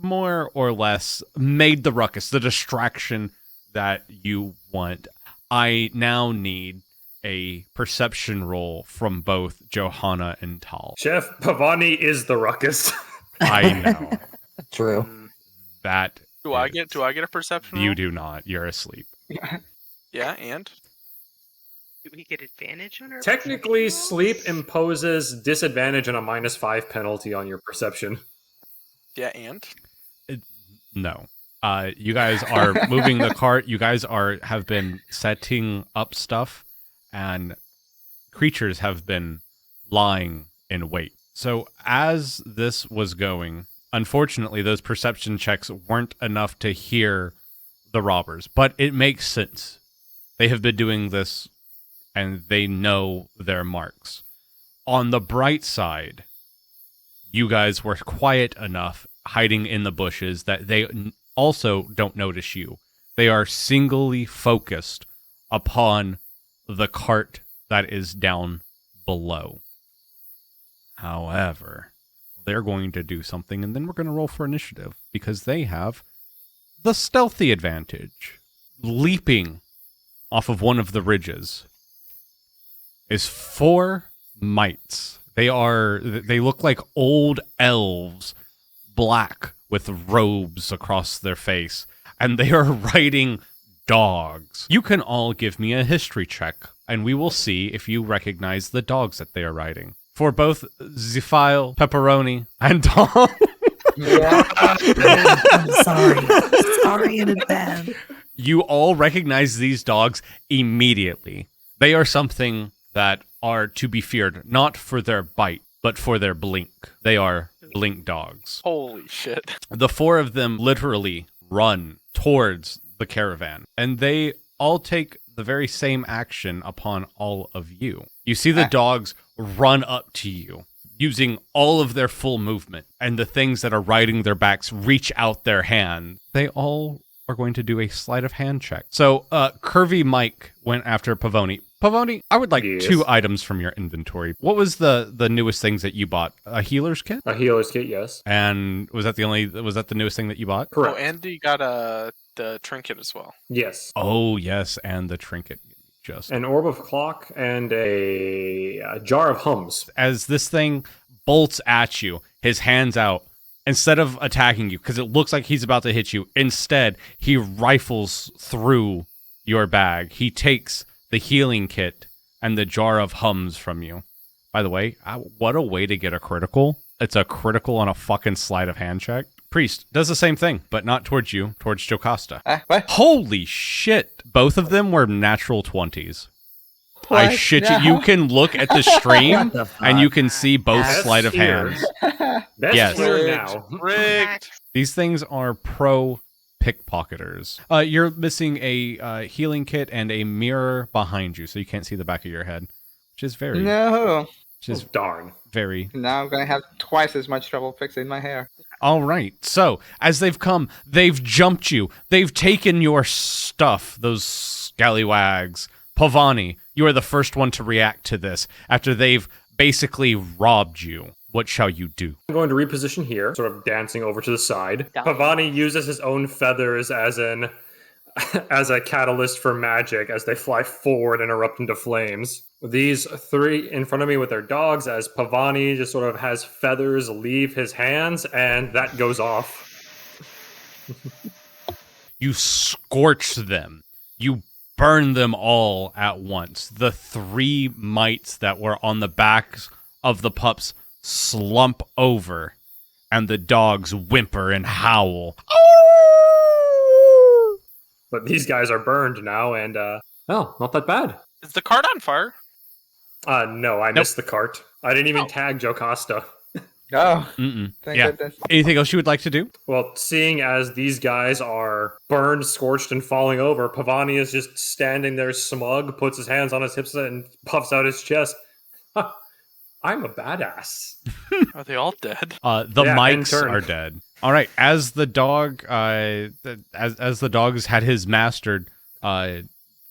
more or less made the ruckus, the distraction that you want. I now need a perception roll from both Johanna and Tal. Chef Pavoni is the ruckus. I know True. that. Do I is- get a perception? You roll? do not. You're asleep. Yeah, and Do we get advantage on our Technically, perception sleep rolls? imposes disadvantage and a -5 penalty on your perception. yeah, and No. You guys are moving the cart. You guys have been setting up stuff, and creatures have been lying in wait. So as this was going, unfortunately, those perception checks weren't enough to hear the robbers, but it makes sense. They have been doing this, and they know their marks. On the bright side, you guys were quiet enough hiding in the bushes that they also don't notice you. They are singly focused upon the cart that is down below. However, they're going to do something, and then we're going to roll for initiative, because they have the stealthy advantage. Leaping off of one of the ridges is 4 mites. They look like old elves, black with robes across their face, and they are riding dogs. You can all give me a history check, and we will see if you recognize the dogs that they are riding. For both Zephile, Pepperoni, and Tom. Yeah. I'm sorry. Sorry in advance. You all recognize these dogs immediately. They are something that are to be feared, not for their bite, but for their blink. They are blink dogs. Holy shit. The 4 of them literally run towards the caravan, and they all take the very same action upon all of you. You see the dogs run up to you, using all of their full movement, and the things that are riding their backs reach out their hand. They all are going to do a sleight of hand check. So, Curvy Mike went after Pavoni. Pavoni, I would like 2 items from your inventory. What was the newest things that you bought? A healer's kit? A healer's kit, yes. And was that the newest thing that you bought? Correct. Oh, and you got the trinket as well. Yes. Oh, yes, and the trinket. Just an orb of clock and a jar of hums. As this thing bolts at you, his hands out, instead of attacking you, because it looks like he's about to hit you, instead, he rifles through your bag. He takes the healing kit and the jar of hums from you. By the way, what a way to get a critical. It's a critical on a fucking sleight of hand check. Priest does the same thing, but not towards you, towards Jocasta. What? Holy shit. Both of them were natural 20s. What? I shit you. You can look at the stream and you can see both sleight of hands. Yes. Now. Rigged. These things are pro pickpocketers. You're missing a healing kit and a mirror behind you, so you can't see the back of your head, which is very... No. Which is darn. Very... Now I'm going to have twice as much trouble fixing my hair. All right. So, as they've come, they've jumped you. They've taken your stuff, those scallywags. Pavoni, you are the first one to react to this after they've basically robbed you. What shall you do? I'm going to reposition here, sort of dancing over to the side. Pavoni uses his own feathers as a catalyst for magic as they fly forward and erupt into flames. These 3 in front of me with their dogs, as Pavoni just sort of has feathers leave his hands, and that goes off. You scorch them. You burn them all at once. The 3 mites that were on the backs of the pups slump over, and the dogs whimper and howl. But these guys are burned now, and, not that bad. Is the cart on fire? No, I missed the cart. I didn't even tag Jocasta. Oh, thank goodness. Anything else you would like to do? Well, seeing as these guys are burned, scorched, and falling over, Pavoni is just standing there smug, puts his hands on his hips and puffs out his chest. I'm a badass. Are they all dead? The mics are dead. All right, as the dog, as the dog has had his master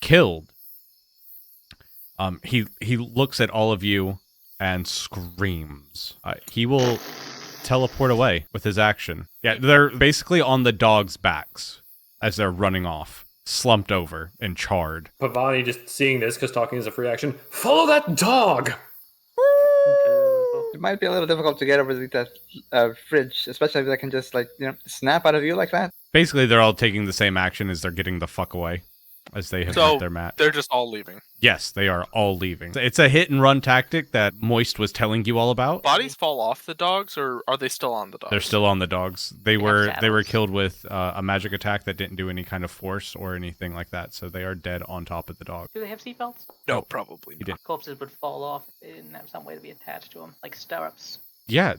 killed, he looks at all of you and screams. He will teleport away with his action. Yeah, they're basically on the dog's backs as they're running off, slumped over and charred. Pavoni just seeing this, because talking is a free action. Follow that dog! It might be a little difficult to get over that fridge, especially if they can just, snap out of you like that. Basically, they're all taking the same action as they're getting the fuck away as they have left their mat. They're just all leaving. Yes, they are all leaving. It's a hit and run tactic that Moist was telling you all about. Bodies fall off the dogs, or are they still on the dogs? They're still on the dogs. They were killed with a magic attack that didn't do any kind of force or anything like that, so they are dead on top of the dog. Do they have seatbelts? No, probably not. Corpses would fall off if they didn't have some way to be attached to them, like stirrups. Yeah,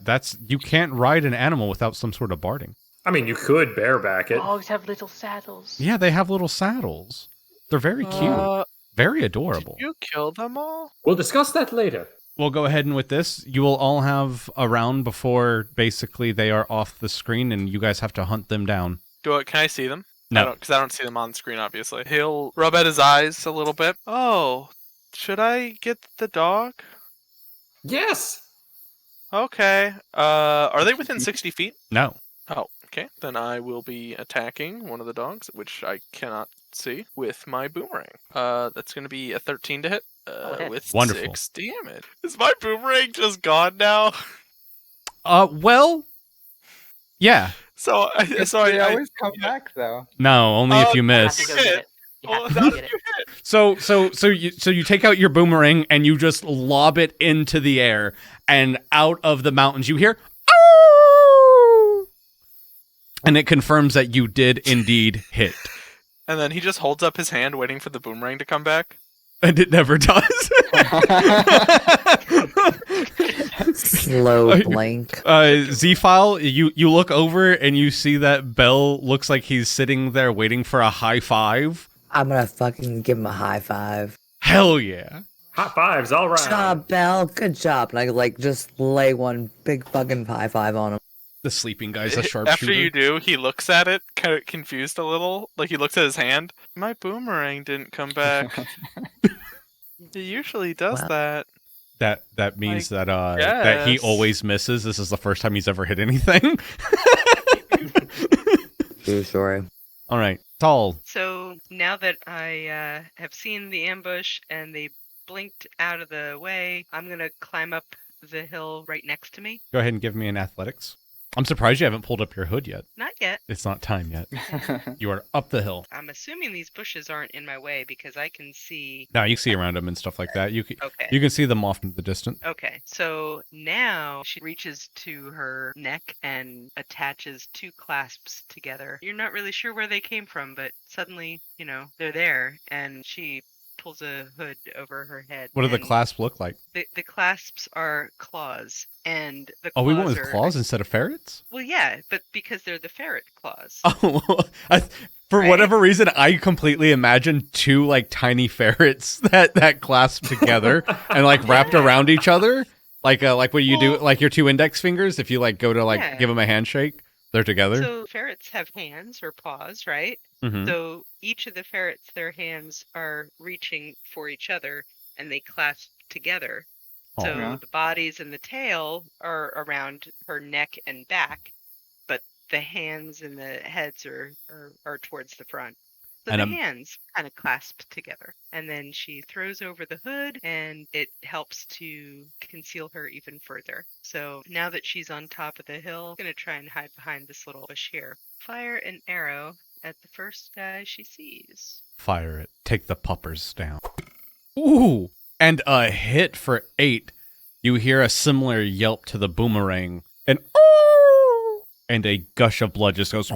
you can't ride an animal without some sort of barding. I mean, you could bareback it. Dogs have little saddles. Yeah, they have little saddles. They're very cute. Very adorable. Did you kill them all? We'll discuss that later. we'll go ahead and with this, you will all have a round before basically they are off the screen and you guys have to hunt them down. Can I see them? No. Because I don't see them on screen, obviously. He'll rub at his eyes a little bit. Oh, should I get the dog? Yes. Okay. Are they within 60 feet? No. Oh, okay. Then I will be attacking one of the dogs, which I cannot see, with my boomerang. That's going to be a 13 to hit. With Wonderful. 6 damage. Is my boomerang just gone now? Well, yeah. So I always come back though. No, only if you miss. So you take out your boomerang and you just lob it into the air, and out of the mountains you hear, "Ow!" And it confirms that you did indeed hit. And then he just holds up his hand waiting for the boomerang to come back. And it never does. Slow blank. Z-File, you look over and you see that Bell looks like he's sitting there waiting for a high five. I'm gonna fucking give him a high five. Hell yeah. High fives, all right. Good job, Bell. Good job. And I like just lay one big fucking high five on him. The sleeping guy's a sharpshooter. After you do, he looks at it, kind of confused a little. Like, he looks at his hand. My boomerang didn't come back. He usually does that. That means that he always misses. This is the first time he's ever hit anything. True story. All right, Tall. So now that I have seen the ambush and they blinked out of the way, I'm going to climb up the hill right next to me. Go ahead and give me an athletics. I'm surprised you haven't pulled up your hood yet. Not yet. It's not time yet. You are up the hill. I'm assuming these bushes aren't in my way because I can see... No, you see around them and stuff like that. You Okay. can see them off in the distance. Okay, so now she reaches to her neck and attaches two clasps together. You're not really sure where they came from, but suddenly, they're there, and she pulls a hood over her head. What do the and clasps look like? The clasps are claws, and the claws Oh, we went with are... claws instead of ferrets? Well, yeah, but because they're the ferret claws. Oh, for whatever reason, I completely imagined two like tiny ferrets that clasp together and like wrapped around each other, like what you do, like your two index fingers. If you like go to give them a handshake, they're together. So ferrets have hands or paws, right? Mhm. So each of the ferrets, their hands are reaching for each other, and they clasp together. Oh. So Yeah. the bodies and the tail are around her neck and back, but the hands and the heads are towards the front. So And, the hands kind of clasp together. And then she throws over the hood, and it helps to conceal her even further. So now that she's on top of the hill, I'm going to try and hide behind this little bush here. Fire an arrow at the first guy she sees. Fire it. Take the puppers down. Ooh, and a hit for 8. You hear a similar yelp to the boomerang, and a gush of blood just goes.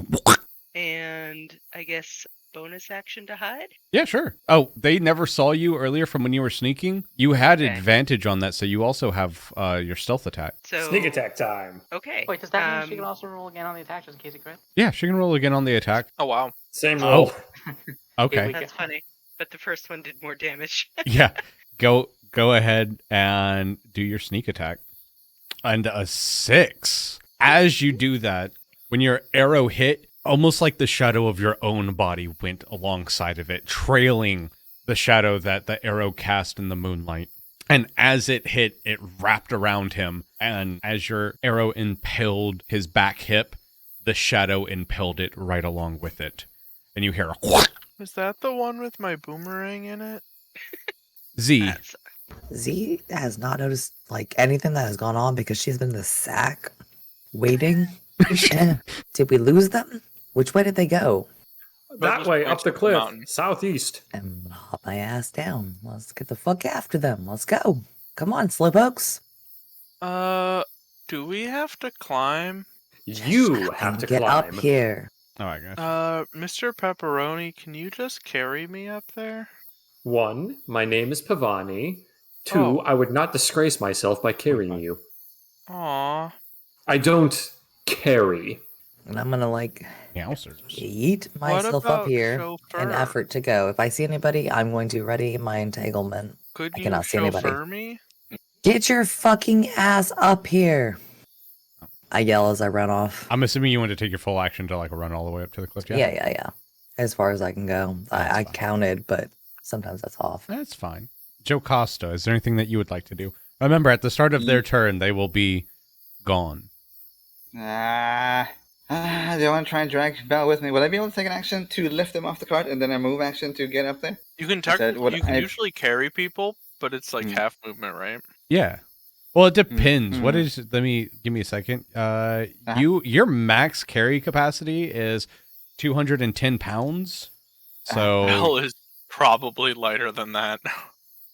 And I guess bonus action to hide? Yeah, sure. Oh, they never saw you earlier from when you were sneaking. You had advantage on that, so you also have your stealth attack. So Sneak attack time. Okay. Wait, does that mean she can also roll again on the attack just in case it crits? Yeah, she can roll again on the attack. Oh, wow. Same roll. Okay. That's funny. But the first one did more damage. Yeah. Go ahead and do your sneak attack. And a 6. As you do that, when your arrow hit, almost like the shadow of your own body went alongside of it, trailing the shadow that the arrow cast in the moonlight. And as it hit, it wrapped around him. And as your arrow impaled his back hip, the shadow impaled it right along with it. And you hear a whack. Is that the one with my boomerang in it? Z. Z has not noticed anything that has gone on because she's been in the sack waiting. Did we lose them? Which way did they go? That way, up the cliff, southeast. And hop my ass down. Let's get the fuck after them. Let's go. Come on, slowpokes. Do we have to climb? You have to get climb. up here. Oh, I got Mr. Pepperoni, can you just carry me up there? 1, my name is Pavoni. 2, I would not disgrace myself by carrying you. Aww. I don't carry. And I'm gonna yeet myself up here in effort to go. If I see anybody, I'm going to ready my entanglement. Could I you cannot see anybody. chauffeur me? Get your fucking ass up here. I yell as I run off. I'm assuming you want to take your full action to like run all the way up to the cliff. Yeah. As far as I can go. I counted, but sometimes that's off. That's fine. Jocasta, is there anything that you would like to do? Remember, at the start of their turn, they will be gone. Do I want to try and drag Bell with me? Would I be able to take an action to lift him off the cart and then a move action to get up there? You can usually carry people, but it's like half movement, right? Yeah. Well, it depends. What is? Give me a second. Your max carry capacity is 210 pounds. So Bell is probably lighter than that.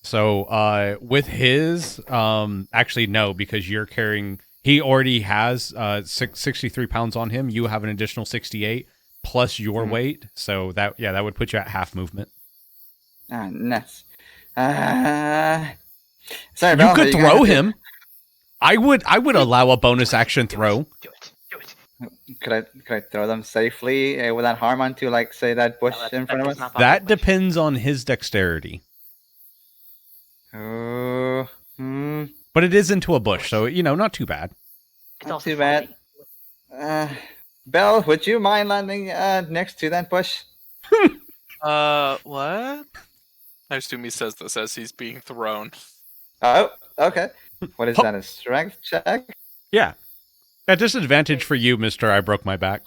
So with his, actually no, because you're carrying. He already has 63 pounds on him. You have an additional 68 plus your weight. So that would put you at half movement. Nice. Sorry, you Bell, could throw him. I would allow a bonus action throw. Do it. Could I throw them safely without harm onto, like, say, that bush in front of us? That depends on his dexterity. But it is into a bush, so not too bad. Not too bad. Belle, would you mind landing next to that bush? What? I assume he says this as he's being thrown. Oh, okay. What is that, a strength check? Yeah. At disadvantage for you, mister, I broke my back.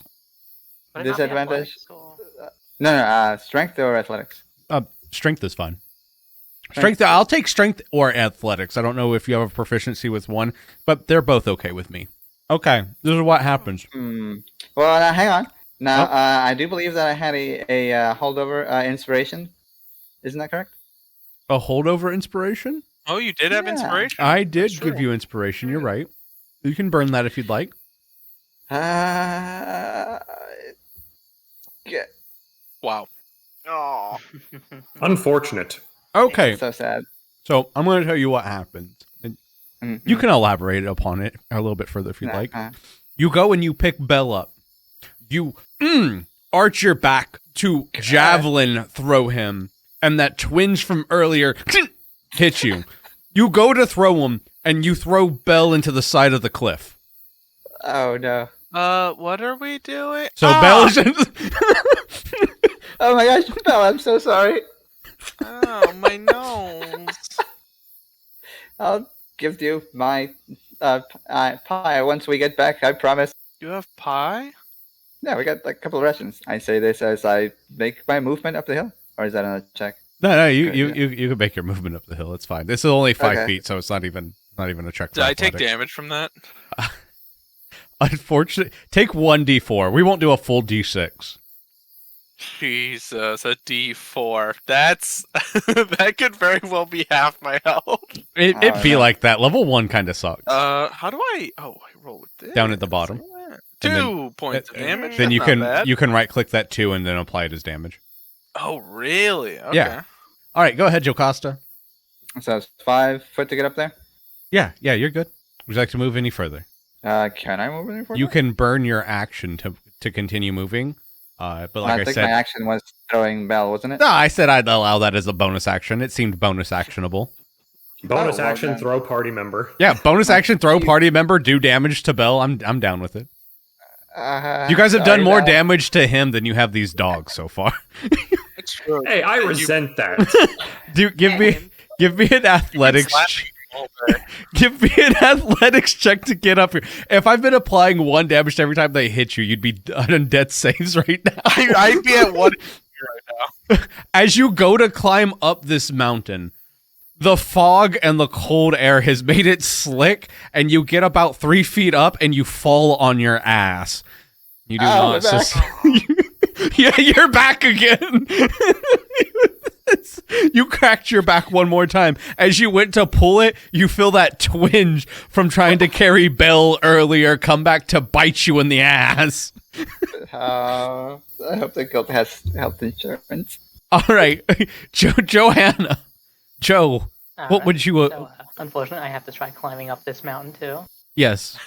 Disadvantage? No, strength or athletics? Strength is fine. Strength. I'll take strength or athletics. I don't know if you have a proficiency with one, but they're both okay with me. Okay, this is what happens. Well, hang on. Now, I do believe that I had a holdover inspiration. Isn't that correct? A holdover inspiration? Oh, you did have inspiration? I did give you inspiration. You're right. You can burn that if you'd like. Wow. Oh. Unfortunate. Okay. So sad. So I'm going to tell you what happened. You can elaborate upon it a little bit further if you'd like. You go and you pick Bell up. You arch your back to javelin throw him, and that twinge from earlier hits you. You go to throw him, and you throw Bell into the side of the cliff. Oh, no. What are we doing? So Bell is... Oh my gosh, Bell, I'm so sorry. Oh, my nose. I'll give you my pie once we get back, I promise. You have pie? Yeah, we got a couple of rations. I say this as I make my movement up the hill, or is that another check? No, you can make your movement up the hill. It's fine. This is only 5 feet, so it's not even a check. Did I take damage from that? Unfortunately, take 1d4. We won't do a full d6. Jesus, a D4. That's that could very well be half my health. It'd be like that. Level 1 kind of sucks. How do I? Oh, I roll with this. Down at the bottom. 2 points of damage. Then That's you can right click that 2 and then apply it as damage. Oh, really? Okay. Yeah. All right, go ahead, Jocasta. So it's 5 foot to get up there. Yeah, you're good. Would you like to move any further? Can I move any further? You can burn your action to continue moving. But like I think said, my action was throwing Bell, wasn't it? No, I said I'd allow that as a bonus action. It seemed bonus actionable. Bonus action, throw party member. Yeah, bonus action, throw party member, do damage to Bell. I'm down with it. You guys have done more damage to him than you have these dogs so far. It's true. Hey, I resent that. Give me an athletics. Give me an athletics check to get up here. If I've been applying 1 damage to every time they hit you, you'd be on death saves right now. I'd be at 1 right now. As you go to climb up this mountain, the fog and the cold air has made it slick, and you get about 3 feet up and you fall on your ass. You do not. Yeah, you're back again. You cracked your back one more time. As you went to pull it, you feel that twinge from trying to carry Bell earlier come back to bite you in the ass. I hope the guild has health insurance. All right, Johanna. Joe, what would you... Unfortunately, I have to try climbing up this mountain, too. Yes.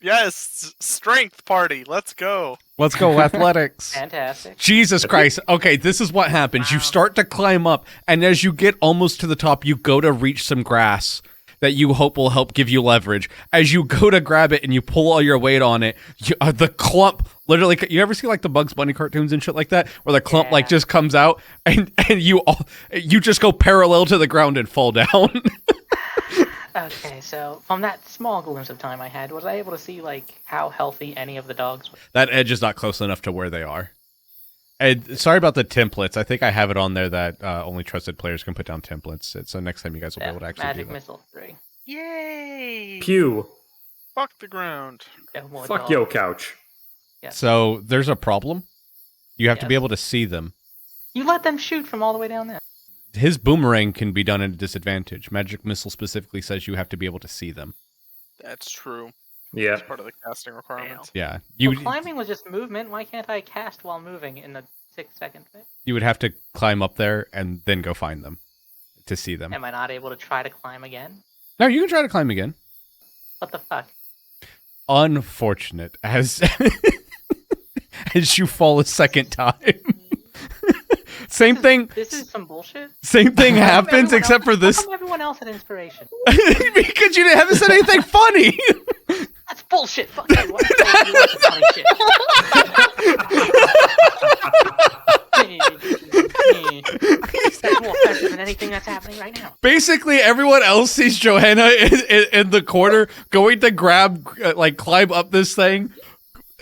Yes, strength party. Let's go. Let's go, athletics. Fantastic. Jesus Christ. Okay, this is what happens. Wow. You start to climb up, and as you get almost to the top, you go to reach some grass. that you hope will help give you leverage. As you go to grab it and you pull all your weight on it, the clump literally. You ever see like the Bugs Bunny cartoons and shit like that, where the clump like just comes out and you just go parallel to the ground and fall down. Okay, so from that small glimpse of time I had, was I able to see like how healthy any of the dogs were? That edge is not close enough to where they are. And sorry about the templates. I think I have it on there that only trusted players can put down templates. So next time you guys will be able to actually Magic do that. Missile 3. Yay! Pew. Fuck the ground. Fuck yo couch. Yes. So there's a problem. You have to be able to see them. You let them shoot from all the way down there. His boomerang can be done at a disadvantage. Magic Missile specifically says you have to be able to see them. That's true. Yeah. That's part of the casting requirements. Yeah. Well, climbing was just movement. Why can't I cast while moving in the 6-second phase? You would have to climb up there and then go find them to see them. Am I not able to try to climb again? No, you can try to climb again. What the fuck? Unfortunate as as you fall a second time. Same thing. This is some bullshit. Same thing happens except for this. How come everyone else had inspiration? Because you haven't said anything funny. That's bullshit. Fuck you. That's funny shit. That's more effective than anything that's happening right now. Basically, everyone else sees Johanna in the corner going to grab, climb up this thing,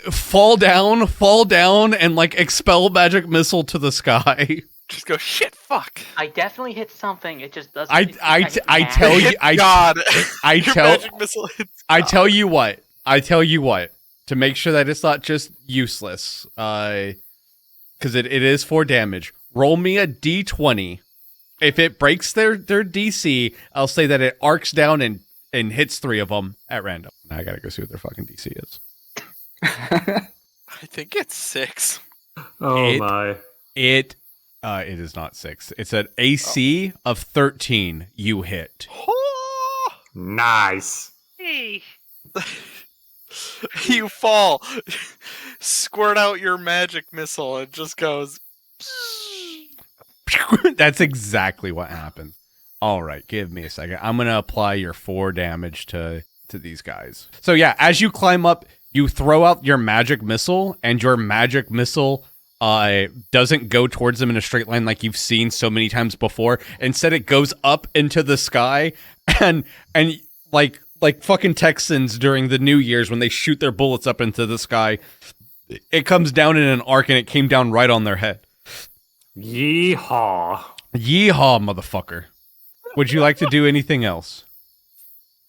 fall down, and like expel magic missile to the sky. Just go shit. Fuck. I definitely hit something. It just doesn't. I tell you, God. I Your tell magic missile hits. I tell you what. To make sure that it's not just useless, because it is 4 damage. Roll me a d20. If it breaks their DC, I'll say that it arcs down and hits 3 of them at random. Now I gotta go see what their fucking DC is. I think it's 6. My. It is not 6. It's an AC of 13 you hit. Nice. Hey. You fall. Squirt out your magic missile. It just goes. That's exactly what happened. All right, give me a second. I'm going to apply your 4 damage to these guys. So yeah, as you climb up, you throw out your magic missile, and your magic missile doesn't go towards them in a straight line like you've seen so many times before. Instead, it goes up into the sky, and like fucking Texans during the New Year's when they shoot their bullets up into the sky, it comes down in an arc, and it came down right on their head. Yeehaw. Yeehaw, motherfucker. Would you like to do anything else?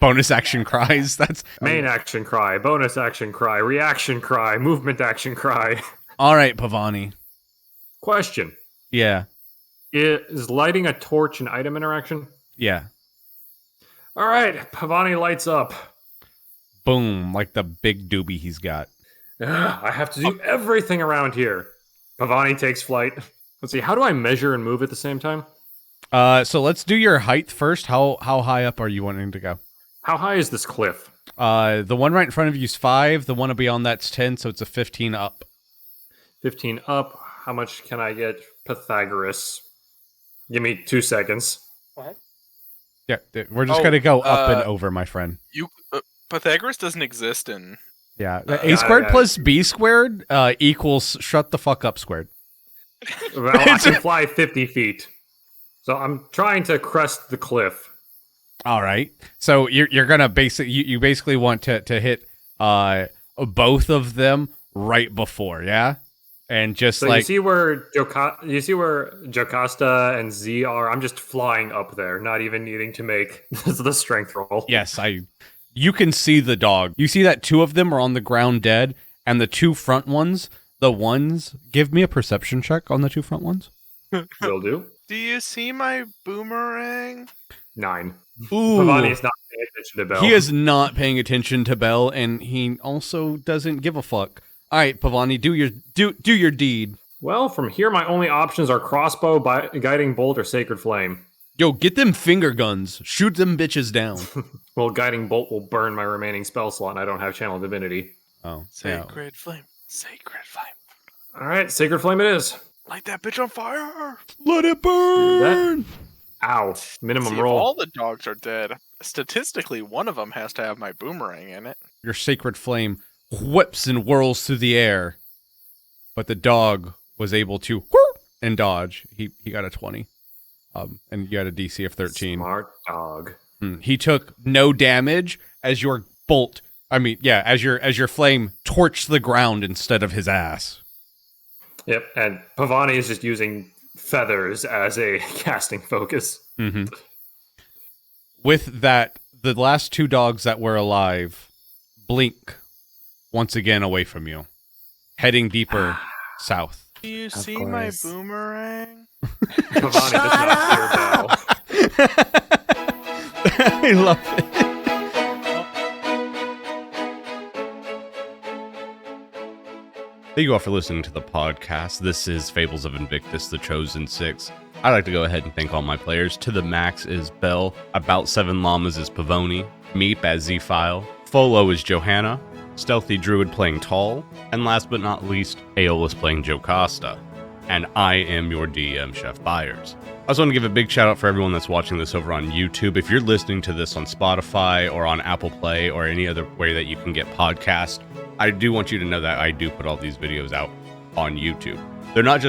Bonus action cries. That's main action cry, bonus action cry, reaction cry, movement action cry. All right, Pavoni. Question. Yeah. Is lighting a torch an item interaction? Yeah. All right, Pavoni lights up. Boom, like the big doobie he's got. I have to do everything around here. Pavoni takes flight. Let's see, how do I measure and move at the same time? So let's do your height first. How high up are you wanting to go? How high is this cliff? The one right in front of you is 5. The one beyond that's 10, so it's a 15 up. 15 up. How much can I get, Pythagoras? Give me 2 seconds. What? Yeah, we're just gonna go up and over, my friend. Pythagoras doesn't exist in. Yeah, a squared plus b squared equals shut the fuck up squared. Well, I can fly 50 feet. So I'm trying to crest the cliff. All right. So you're gonna you basically want to hit both of them right before, yeah? And just so you see where Jocasta and Z are? I'm just flying up there, not even needing to make the strength roll. Yes, you can see the dog. You see that 2 of them are on the ground dead, and the 2 front ones, give me a perception check on the 2 front ones. Will do. Do you see my boomerang? 9. Ooh. Pavoni is not paying attention to Bell. He is not paying attention to Bell, and he also doesn't give a fuck. All right, Pavoni, do your deed. Well, from here, my only options are crossbow, guiding bolt, or sacred flame. Yo, get them finger guns. Shoot them bitches down. Well, guiding bolt will burn my remaining spell slot, and I don't have channel divinity. Oh, sacred flame. Sacred flame. All right, sacred flame it is. Light that bitch on fire. Let it burn. Ow. Minimum See, if roll. all the dogs are dead, statistically, one of them has to have my boomerang in it. Your sacred flame whips and whirls through the air, but the dog was able to and dodge. He got a 20, and you got a DC of 13. Smart dog. He took no damage as your bolt. As your flame torched the ground instead of his ass. Yep, and Pavoni is just using feathers as a casting focus. Mm-hmm. With that, the last 2 dogs that were alive blink once again away from you, heading deeper south. Do you Of see course. my boomerang? Pavoni does not hear Bell. I love it. Thank you all for listening to the podcast. This is Fables of Invictus The Chosen 6. I'd like to go ahead and thank all my players. TooTheMaxx is Bell. About 7 Llamas is Pavoni. Meep as Z-File. Folo is Johanna. StealthyDruid playing Tall. And last but not least, Aiolos playing Jocasta. And I am your DM, Chef Byers. I also want to give a big shout out for everyone that's watching this over on YouTube. If you're listening to this on Spotify or on Apple Play or any other way that you can get podcasts, I do want you to know that I do put all these videos out on YouTube. They're not just